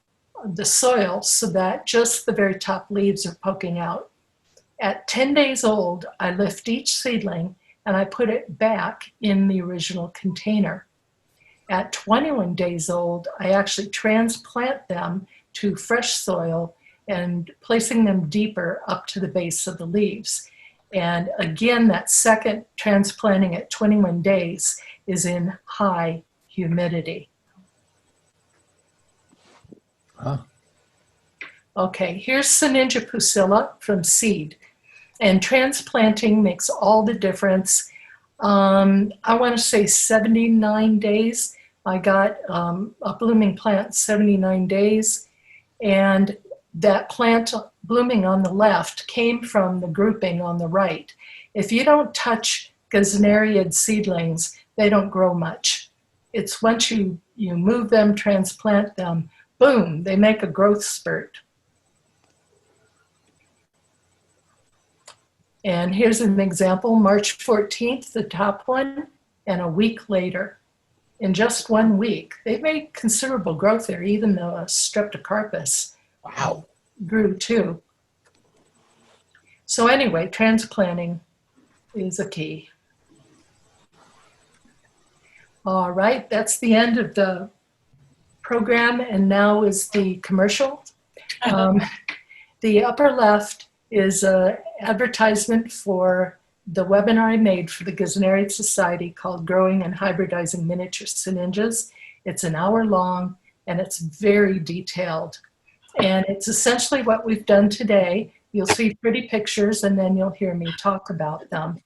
the soil so that just the very top leaves are poking out. At 10 days old, I lift each seedling and I put it back in the original container. At 21 days old, I actually transplant them to fresh soil and placing them deeper up to the base of the leaves. And again, that second transplanting at 21 days is in high humidity. Huh. Okay, here's Sinningia pusilla from seed. And transplanting makes all the difference. I want to say 79 days. I got a blooming plant 79 days. And that plant blooming on the left came from the grouping on the right. If you don't touch Gesneriid seedlings, they don't grow much. It's once you move them, transplant them, boom, they make a growth spurt. And here's an example, March 14th, the top one, and a week later. In just 1 week, they've made considerable growth there, even though a streptocarpus grew too. So anyway, transplanting is a key. All right, that's the end of the program, and now is the commercial. The upper left is an advertisement for the webinar I made for the Gesneriid Society called Growing and Hybridizing Miniature Sinningias. It's an hour long and it's very detailed. And it's essentially what we've done today. You'll see pretty pictures and then you'll hear me talk about them.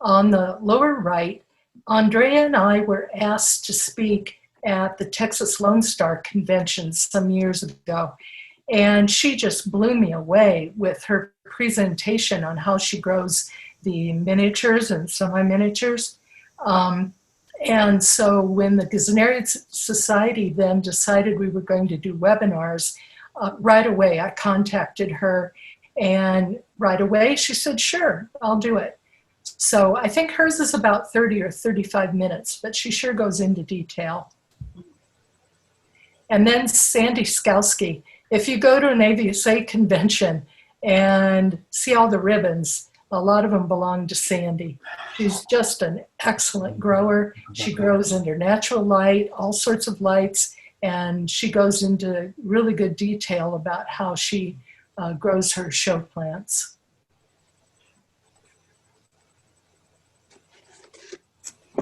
On the lower right, Andrea and I were asked to speak at the Texas Lone Star Convention some years ago. And she just blew me away with her presentation on how she grows the miniatures and semi-miniatures. And so when the Gesneriid Society then decided we were going to do webinars, right away I contacted her, and right away she said, sure, I'll do it. So I think hers is about 30 or 35 minutes, but she sure goes into detail. And then Sandy Skalski. If you go to an AVSA convention and see all the ribbons, a lot of them belong to Sandy. She's just an excellent grower. She grows under natural light, all sorts of lights, and she goes into really good detail about how she grows her show plants.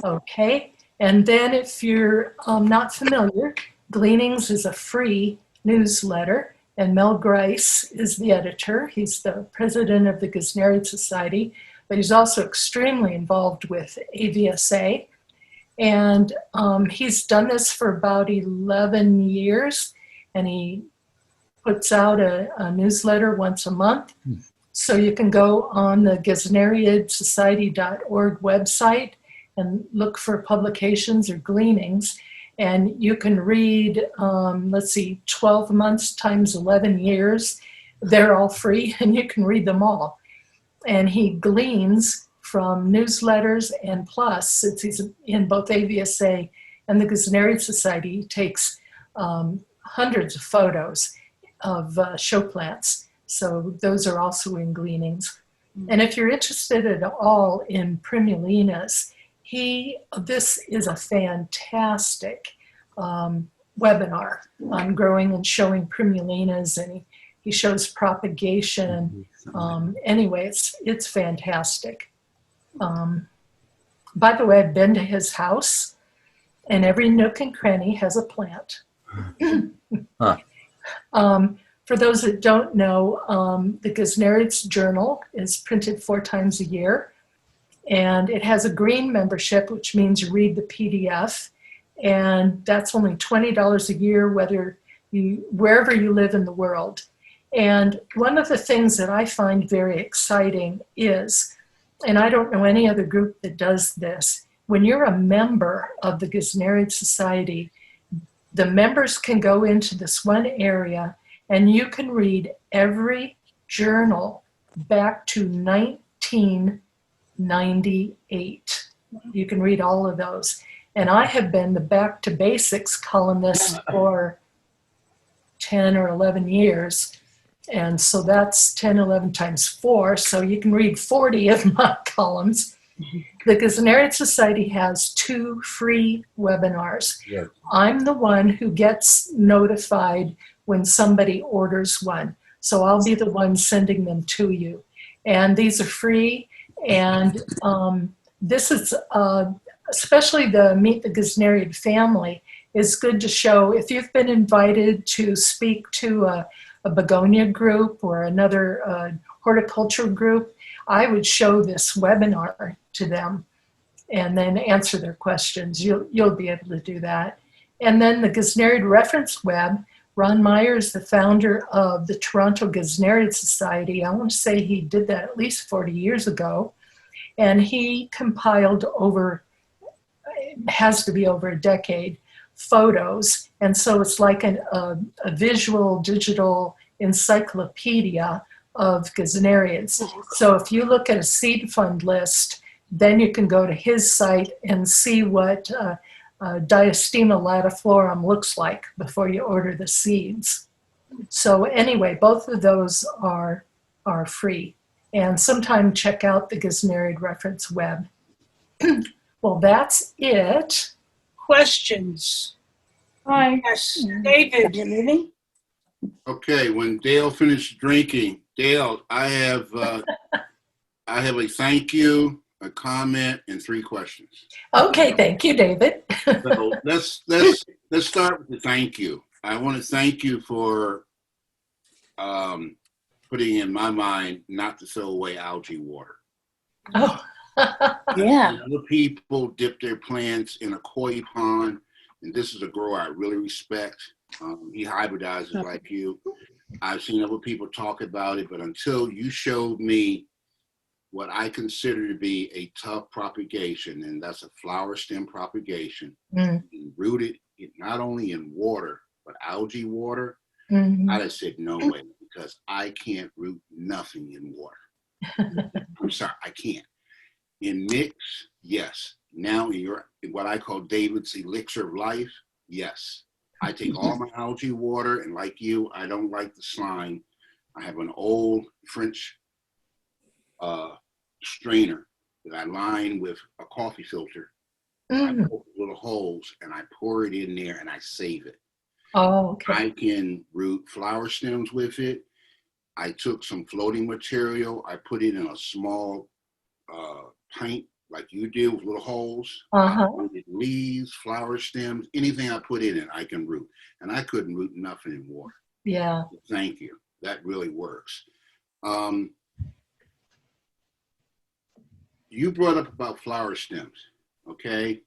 Okay, and then if you're not familiar, Gleanings is a free newsletter, and Mel Grice is the editor. He's the president of the Gesneriid Society, but he's also extremely involved with AVSA. And he's done this for about 11 years, and he puts out a newsletter once a month. So you can go on the GesneriidSociety.org website and look for publications or gleanings. And you can read, 12 months times 11 years. They're all free, and you can read them all. And he gleans from newsletters, and plus, since he's in both AVSA and the Gesneriid Society, he takes hundreds of photos of show plants. So those are also in gleanings. And if you're interested at all in primulinas, this is a fantastic webinar on growing and showing primulinas, and he shows propagation. Anyway, it's fantastic. By the way, I've been to his house, and every nook and cranny has a plant. For those that don't know, the Gesneriid's Journal is printed 4 times a year. And it has a green membership, which means you read the PDF. And that's only $20 a year, wherever you live in the world. And one of the things that I find very exciting is, and I don't know any other group that does this, when you're a member of the Gesneriid Society, the members can go into this one area and you can read every journal back to 1998. You can read all of those. And I have been the Back to Basics columnist for 10 or 11 years. And so that's 10, 11 times 4. So you can read 40 of my columns. The Gesnerian Society has 2 free webinars. Yes. I'm the one who gets notified when somebody orders one. So I'll be the one sending them to you. And these are free. And this is, especially the Meet the Gesnerian family, is good to show. If you've been invited to speak to a begonia group or another horticulture group, I would show this webinar to them and then answer their questions. You'll be able to do that. And then the Gesnerian Reference Web, Ron Meyer is the founder of the Toronto Gesnerian Society. I want to say he did that at least 40 years ago. And he compiled over, it has to be over a decade, photos. And so it's like a visual digital encyclopedia of Gesnerians. So if you look at a seed fund list, then you can go to his site and see what Diastema latiflorum looks like before you order the seeds. So anyway, both of those are free. And sometime check out the Gesnerian Reference Web. Well, that's it. Questions? Hi. Yes, David. You're leaving? Okay, when Dale finished drinking, Dale, I have a thank you, a comment, and 3 questions. Okay, thank you, David. So let's start with the thank you. I want to thank you for putting in my mind not to throw away algae water. Oh, Yeah. Other people dip their plants in a koi pond, and this is a grower I really respect. He hybridizes like you. I've seen other people talk about it, but until you showed me what I consider to be a tough propagation, and that's a flower stem propagation, and rooted it not only in water, but algae water, I just said no way, because I can't root nothing in water. I'm sorry, I can't. In mix, yes. Now in what I call David's elixir of life, yes. I take all my algae water, and like you, I don't like the slime. I have an old French strainer that I line with a coffee filter. I poke little holes and I pour it in there and I save it. oh, okay. I can root flower stems with it. I took some floating material. I put it in a small pint like you did with little holes. Leaves, flower stems, anything I put in it, I can root. And I couldn't root nothing in water. Yeah. Thank you. That really works. You brought up about flower stems, okay?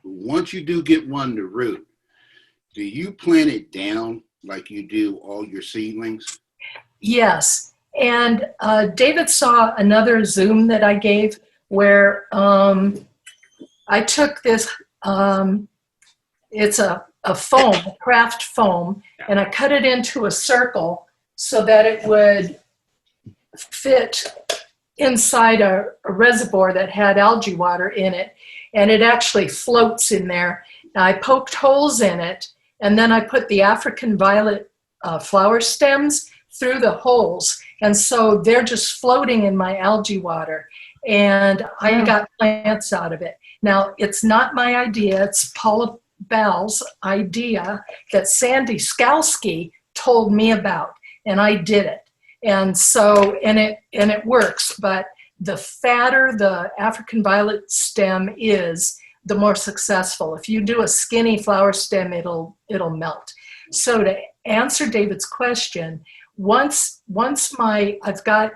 Once you do get one to root, do you plant it down like you do all your seedlings? Yes. And David saw another Zoom that I gave where I took this, it's a foam, a craft foam, and I cut it into a circle so that it would fit inside a reservoir that had algae water in it. And it actually floats in there. And I poked holes in it, and then I put the African violet flower stems through the holes. And so they're just floating in my algae water. And I got plants out of it. Now, it's not my idea. It's Paula Bell's idea that Sandy Skalski told me about, and I did it. And so, and it works, but the fatter the African violet stem is, the more successful. If you do a skinny flower stem, it'll melt. So to answer David's question, once I've got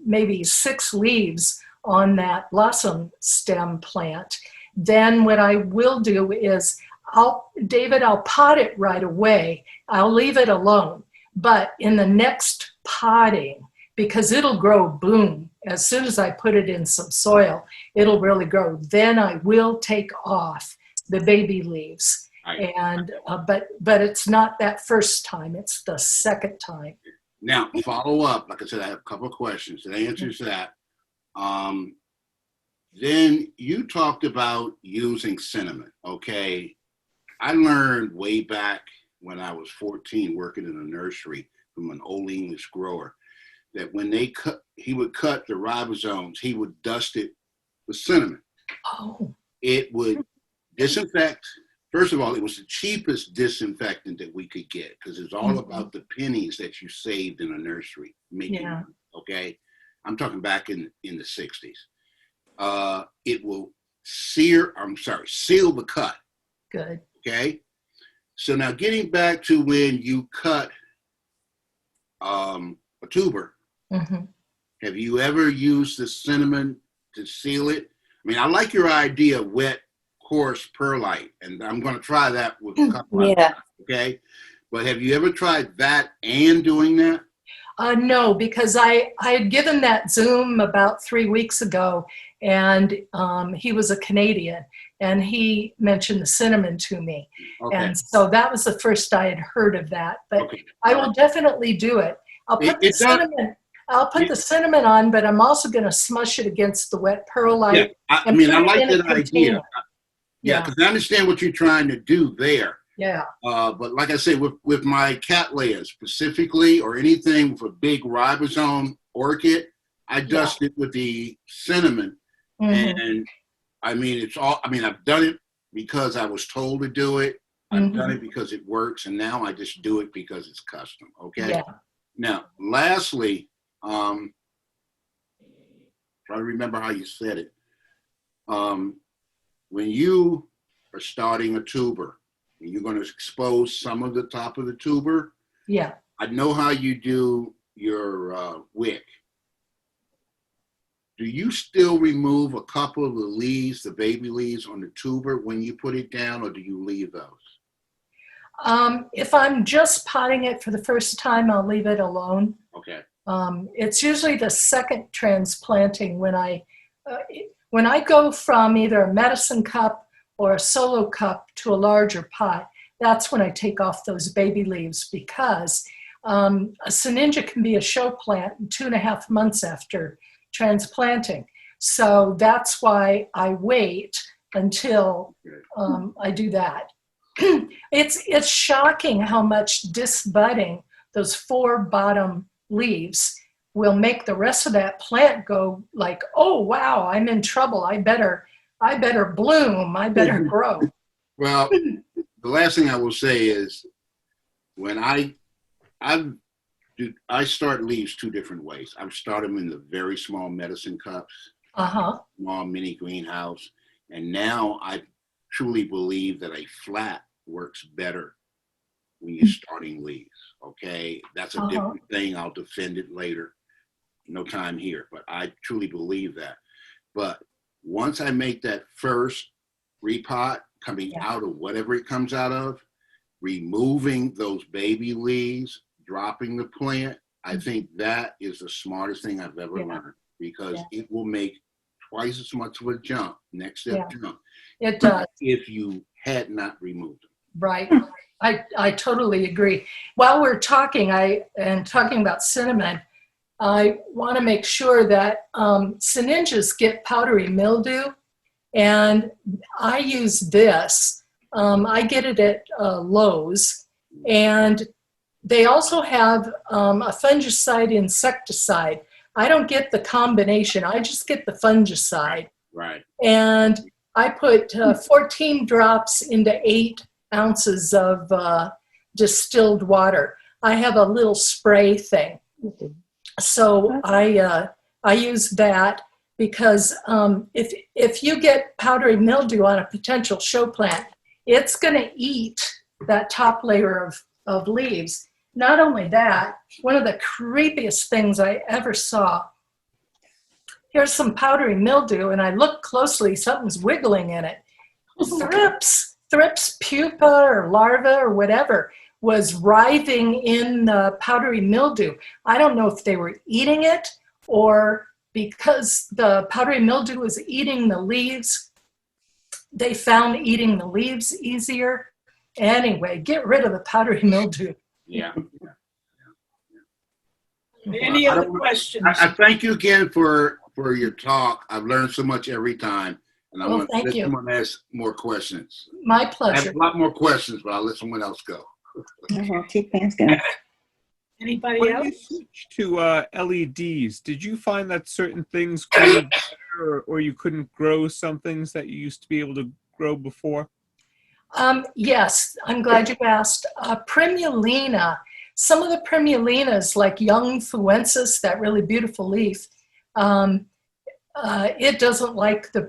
maybe 6 leaves on that blossom stem plant, then what I will do is I'll pot it right away. I'll leave it alone. But in the next potting, because it'll grow, boom, as soon as I put it in some soil, it'll really grow. Then I will take off the baby leaves. And but it's not that first time, it's the second time. Now, follow up. Like I said, I have a couple of questions. The answer is that Then you talked about using cinnamon, okay? I learned way back when I was 14 working in a nursery from an old English grower that when he would cut the ribosomes, he would dust it with cinnamon. Oh. It would disinfect. First of all, it was the cheapest disinfectant that we could get because it's all about the pennies that you saved in a nursery making Yeah. them, okay? I'm talking back in the 60s. It will seal the cut, Good. okay? So now getting back to when you cut a tuber, have you ever used the cinnamon to seal it? I mean, I like your idea of wet, coarse perlite, and I'm going to try that with a couple of Yeah. okay? But have you ever tried that and doing that? No, because I had given that Zoom about 3 weeks ago, and he was a Canadian, and he mentioned the cinnamon to me. Okay. And so that was the first I had heard of that, but Okay. I will definitely do it. I'll put the cinnamon. I'll put the cinnamon on, but I'm also going to smush it against the wet perlite. Yeah, I and mean, put I it like in a that idea. container. Yeah, because I understand what you're trying to do there. Yeah. But like I say, with my Cattleya specifically, or anything with a big ribosome orchid, I dust it with the cinnamon. And I mean, I've done it because I was told to do it. I've done it because it works. And now I just do it because it's custom. Okay. Yeah. Now, lastly, try to remember how you said it. When you are starting a tuber, and you're going to expose some of the top of the tuber. Yeah. I know how you do your wick. Do you still remove a couple of the leaves, the baby leaves on the tuber when you put it down, or do you leave those? If I'm just potting it for the first time, I'll leave it alone. Okay. It's usually the second transplanting when I go from either a medicine cup or a solo cup to a larger pot. That's when I take off those baby leaves, because a Sinningia can be a show plant in 2.5 months after transplanting. So that's why I wait until I do that. It's shocking how much disbudding those 4 bottom leaves will make the rest of that plant go like, oh wow, I'm in trouble. I better bloom. I better grow. Well, the last thing I will say is when I start leaves 2 different ways. I start them in the very small medicine cups, small mini greenhouse, and now I truly believe that a flat works better when you're starting leaves. Okay, that's a different thing. I'll defend it later. No time here, but I truly believe that. But once I make that first repot coming out of whatever it comes out of, removing those baby leaves, dropping the plant, I think that is the smartest thing I've ever learned, because it will make twice as much of a jump, next step jump. It does. If you had not removed them. Right. I totally agree. While we're talking, talking about cinnamon, I want to make sure that Sinningias get powdery mildew, and I use this. I get it at Lowe's, and they also have a fungicide insecticide. I don't get the combination. I just get the fungicide. Right. And I put 14 drops into 8 ounces of distilled water. I have a little spray thing. So I use that because if you get powdery mildew on a potential show plant, it's going to eat that top layer of leaves. Not only that, one of the creepiest things I ever saw, here's some powdery mildew, and I look closely, something's wiggling in it. Thrips pupa or larva or whatever was writhing in the powdery mildew. I don't know if they were eating it or because the powdery mildew was eating the leaves, they found eating the leaves easier. Anyway, get rid of the powdery mildew. Yeah. Any other questions? I thank you again for for your talk. I've learned so much every time, and I Well, want to thank let you. someone ask more questions. My I have pleasure. a lot more questions, but I'll let someone else go. Well, keep asking. Anybody When else? you switched to LEDs, did you find that certain things grew better, or you couldn't grow some things that you used to be able to grow before? Yes, I'm glad you asked. Primulina, some of the primulinas, like young Fuensis, that really beautiful leaf, it doesn't like the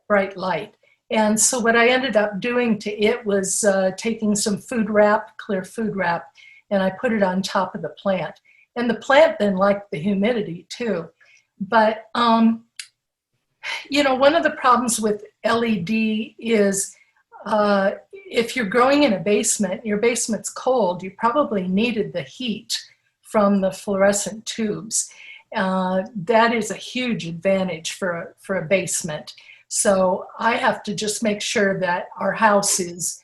bright light. And so what I ended up doing to it was taking some food wrap, clear food wrap, and I put it on top of the plant. And the plant then liked the humidity too. But, you know, one of the problems with LED is if you're growing in a basement, your basement's cold, you probably needed the heat from the fluorescent tubes. That is a huge advantage for a basement. So I have to just make sure that our house is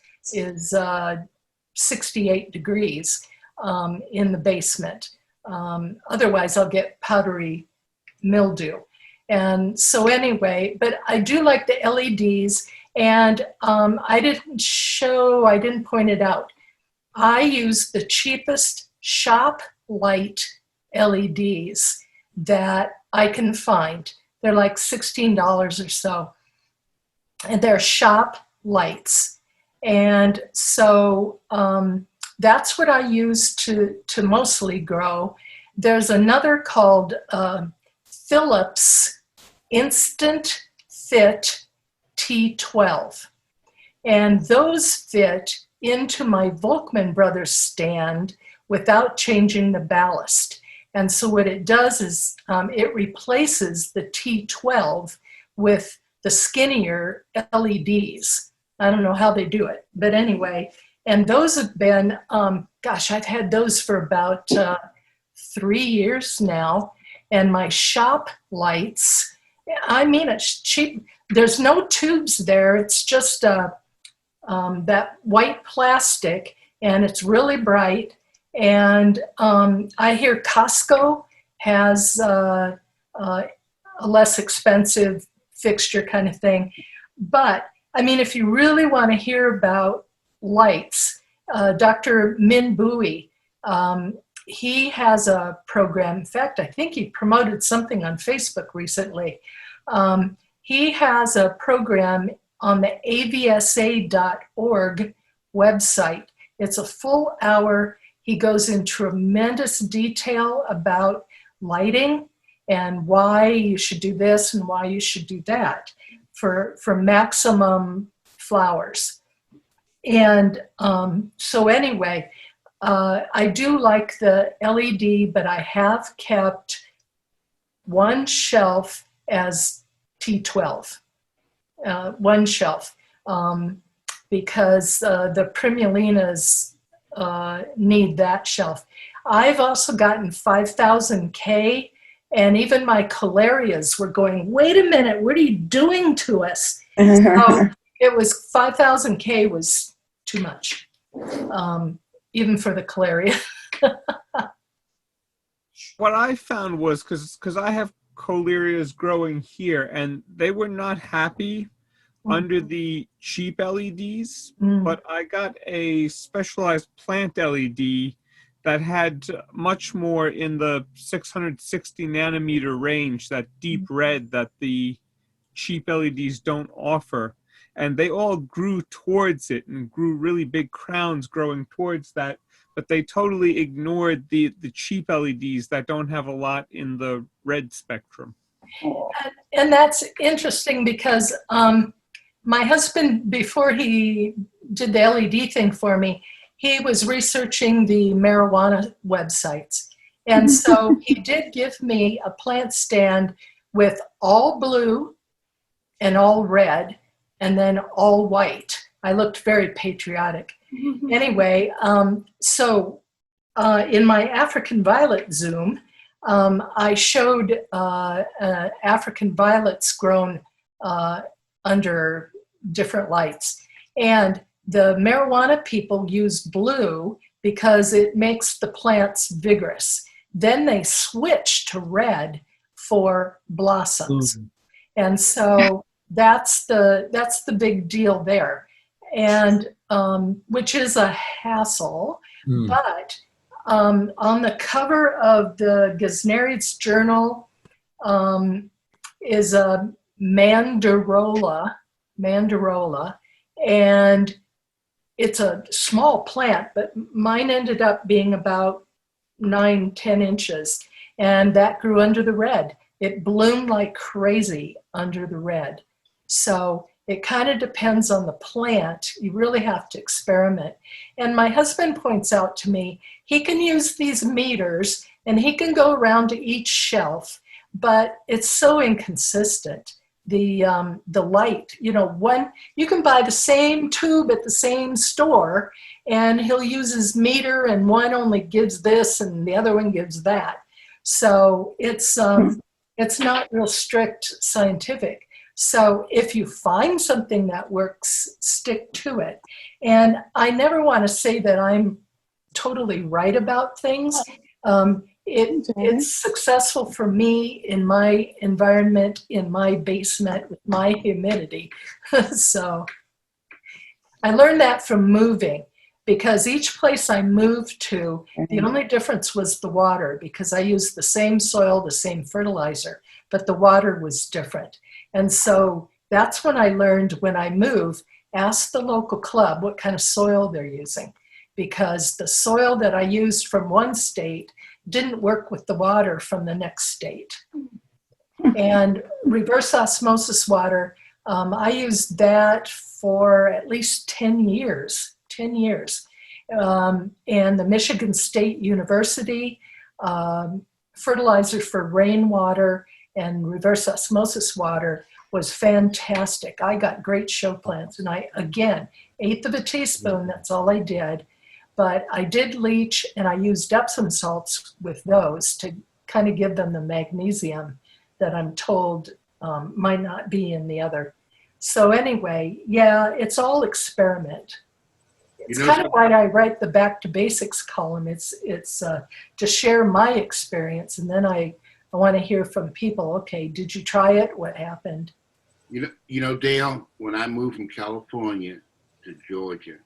68 degrees in the basement. Otherwise, I'll get powdery mildew. And so anyway, but I do like the LEDs, and I didn't point it out. I use the cheapest shop light LEDs that I can find. They're like $16 or so. And they're shop lights. And so that's what I use to mostly grow. There's another called Philips Instant Fit T12. And those fit into my Volkmann Brothers stand without changing the ballast. And so what it does is it replaces the T12 with the skinnier LEDs. I don't know how they do it, but anyway, and those have been, gosh, I've had those for about 3 years now. And my shop lights, I mean, it's cheap. There's no tubes there. It's just that white plastic, and it's really bright. And I hear Costco has a less expensive fixture kind of thing. But I mean, if you really want to hear about lights, Dr. Min Bui, he has a program. In fact, I think he promoted something on Facebook recently. He has a program on the avsa.org website. It's a full hour. He goes in tremendous detail about lighting and why you should do this and why you should do that for maximum flowers. And so anyway, I do like the LED, but I have kept one shelf as T12, one shelf, because the primulinas need that shelf. I've also gotten 5000K, and even my calarias were going, wait a minute, what are you doing to us? So it was 5000K was too much, even for the calaria. What I found was, because I have calarias growing here, and they were not happy under the cheap LEDs, but I got a specialized plant LED that had much more in the 660 nanometer range, that deep red that the cheap LEDs don't offer. And they all grew towards it and grew really big crowns growing towards that, but they totally ignored the cheap LEDs that don't have a lot in the red spectrum. And that's interesting because my husband, before he did the LED thing for me, he was researching the marijuana websites. And so he did give me a plant stand with all blue and all red and then all white. I looked very patriotic. Anyway, so in my African violet Zoom, I showed African violets grown under different lights. And the marijuana people use blue because it makes the plants vigorous. Then they switch to red for blossoms. And so that's the big deal there. And which is a hassle, but on the cover of the Gesneriads Journal is a mandarola, and it's a small plant, but mine ended up being about 9-10 inches, and that grew under the red. It bloomed like crazy under the red. So it kind of depends on the plant. You really have to experiment. And my husband points out to me, he can use these meters and he can go around to each shelf, but it's so inconsistent. The light, one, you can buy the same tube at the same store and he'll use his meter and one only gives this and the other one gives that. So it's not real strict scientific. So if you find something that works, stick to it. And I never want to say that I'm totally right about things. It's successful for me in my environment, in my basement, with my humidity. So I learned that from moving, because each place I moved to, the only difference was the water, because I used the same soil, the same fertilizer, but the water was different. And so that's when I learned, when I move, ask the local club what kind of soil they're using, because the soil that I used from one state didn't work with the water from the next state. And reverse osmosis water, I used that for at least 10 years. And the Michigan State University, fertilizer for rainwater and reverse osmosis water was fantastic. I got great show plants, and I, again, 1/8 of a teaspoon, that's all I did. But I did leach, and I used Epsom salts with those to kind of give them the magnesium that I'm told might not be in the other. So anyway, yeah, it's all experiment. It's kind of why I write the Back to Basics column. It's to share my experience, and then I want to hear from people. Okay, did you try it? What happened? Dale, when I moved from California to Georgia,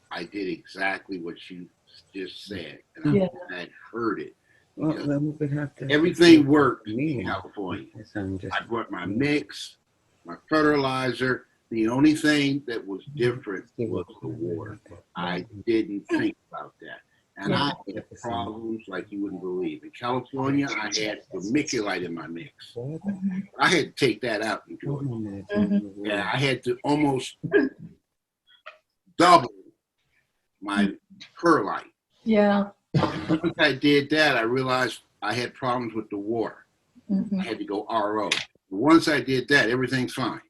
I did exactly what you just said, and I had heard it. Well, then we would have to. Everything worked in California. I brought my mix, my fertilizer. The only thing that was different was the water. I didn't think about that. And I had problems like you wouldn't believe. In California, I had vermiculite in my mix. I had to take that out in Georgia. Yeah, I had to almost double my perlite. Yeah. And once I did that, I realized I had problems with the water. I had to go RO. Once I did that, everything's fine.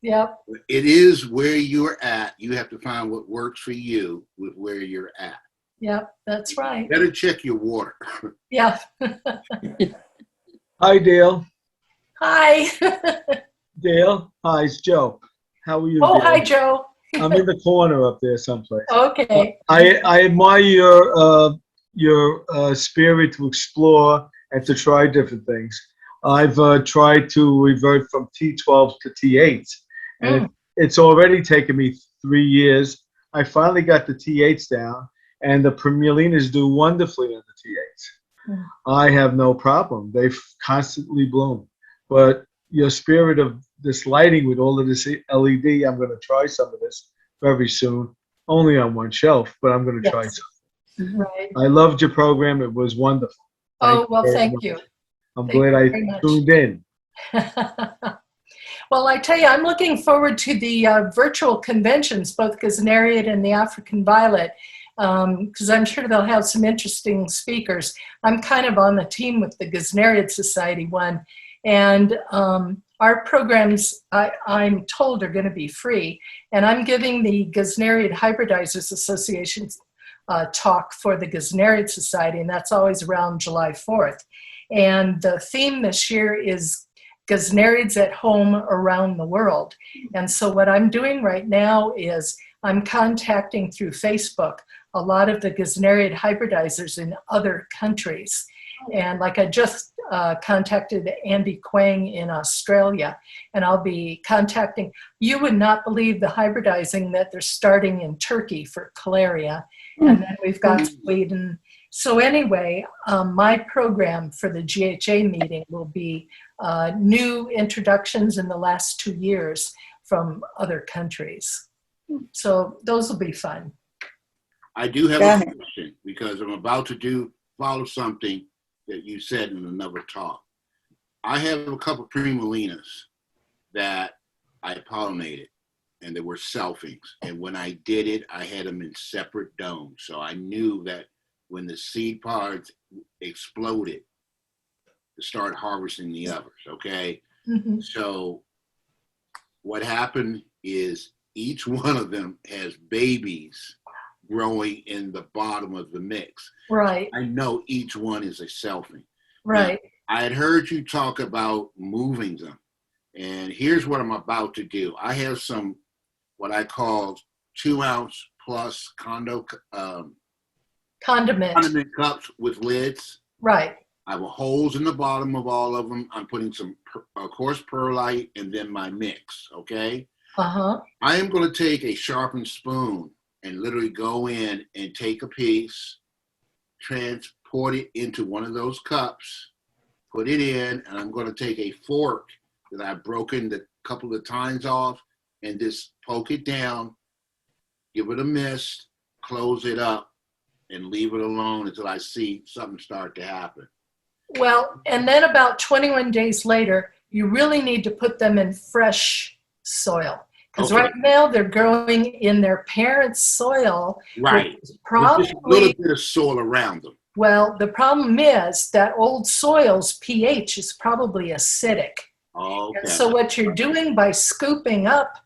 Yep. It is where you're at. You have to find what works for you with where you're at. Yep, that's right. Better check your water. Yeah. Hi, Dale. Hi. Dale. Hi, it's Joe. How are you? Oh, Dale? hi, Joe. I'm in the corner up there someplace. Okay. I admire your spirit to explore and to try different things. I've tried to revert from T12 to T8, and it's already taken me 3 years. I finally got the T8s down, and the primulinas do wonderfully on the T8s. I have no problem. They constantly bloom. But your spirit of this lighting with all of this LED, I'm going to try some of this very soon. Only on one shelf, but I'm going to try some. Right. I loved your program. It was wonderful. Thank you. I'm glad I tuned in. Well, I tell you, I'm looking forward to the virtual conventions, both Gesneriad and the African Violet, because I'm sure they'll have some interesting speakers. I'm kind of on the team with the Gesneriad Society one, and our programs, I'm told, are going to be free, and I'm giving the Gesneriad Hybridizers Association talk for the Gesneriad Society, and that's always around July 4th. And the theme this year is Gesneriads at home around the world. And so what I'm doing right now is I'm contacting through Facebook a lot of the Gesneriad hybridizers in other countries. And like I just contacted Andy Quang in Australia, and I'll be contacting, you would not believe the hybridizing that they're starting in Turkey for Calaria. And then we've got Sweden. So anyway, my program for the GHA meeting will be new introductions in the last 2 years from other countries. So those will be fun. I do have a question because I'm about to follow something that you said in another talk. I have a couple primolinas that I pollinated, and they were selfings. And when I did it, I had them in separate domes. So I knew that when the seed pods exploded, to start harvesting the others, okay? Mm-hmm. So what happened is each one of them has babies growing in the bottom of the mix. Right. I know each one is a selfing. Right. Now, I had heard you talk about moving them. And here's what I'm about to do. I have some, what I call 2 ounce plus condiment cups with lids. Right. I have holes in the bottom of all of them. I'm putting some, of course, perlite and then my mix, okay? Uh-huh. I am going to take a sharpened spoon and literally go in and take a piece, transport it into one of those cups, put it in, and I'm going to take a fork that I've broken a couple of tines off and just poke it down, give it a mist, close it up, and leave it alone until I see something start to happen. Well, and then about 21 days later, you really need to put them in fresh soil. Because Okay. right now they're growing in their parents' soil. Right. Probably, Just a little bit of soil around them. well, the problem is that old soil's pH is probably acidic. Okay. And so what you're doing by scooping up,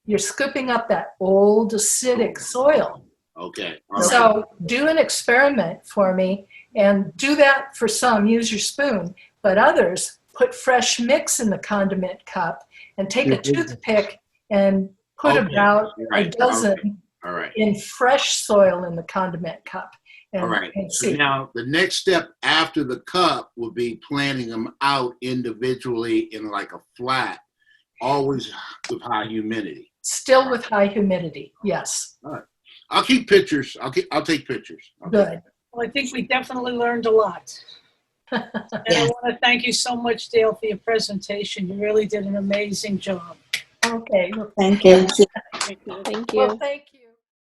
you're scooping up that old acidic soil. Okay. All right. So do an experiment for me and do that for some, use your spoon, but others put fresh mix in the condiment cup and take a toothpick and put Okay. about Right. a dozen All right. in fresh soil in the condiment cup. And, All right. and So see. now the next step after the cup will be planting them out individually in like a flat, always with high humidity. Still with high humidity, yes. All right. I'll keep pictures. I'll take pictures. Good. Well, I think we definitely learned a lot. And I want to thank you so much, Dale, for your presentation. You really did an amazing job. Okay. Thank you. Thank you. Well, thank you.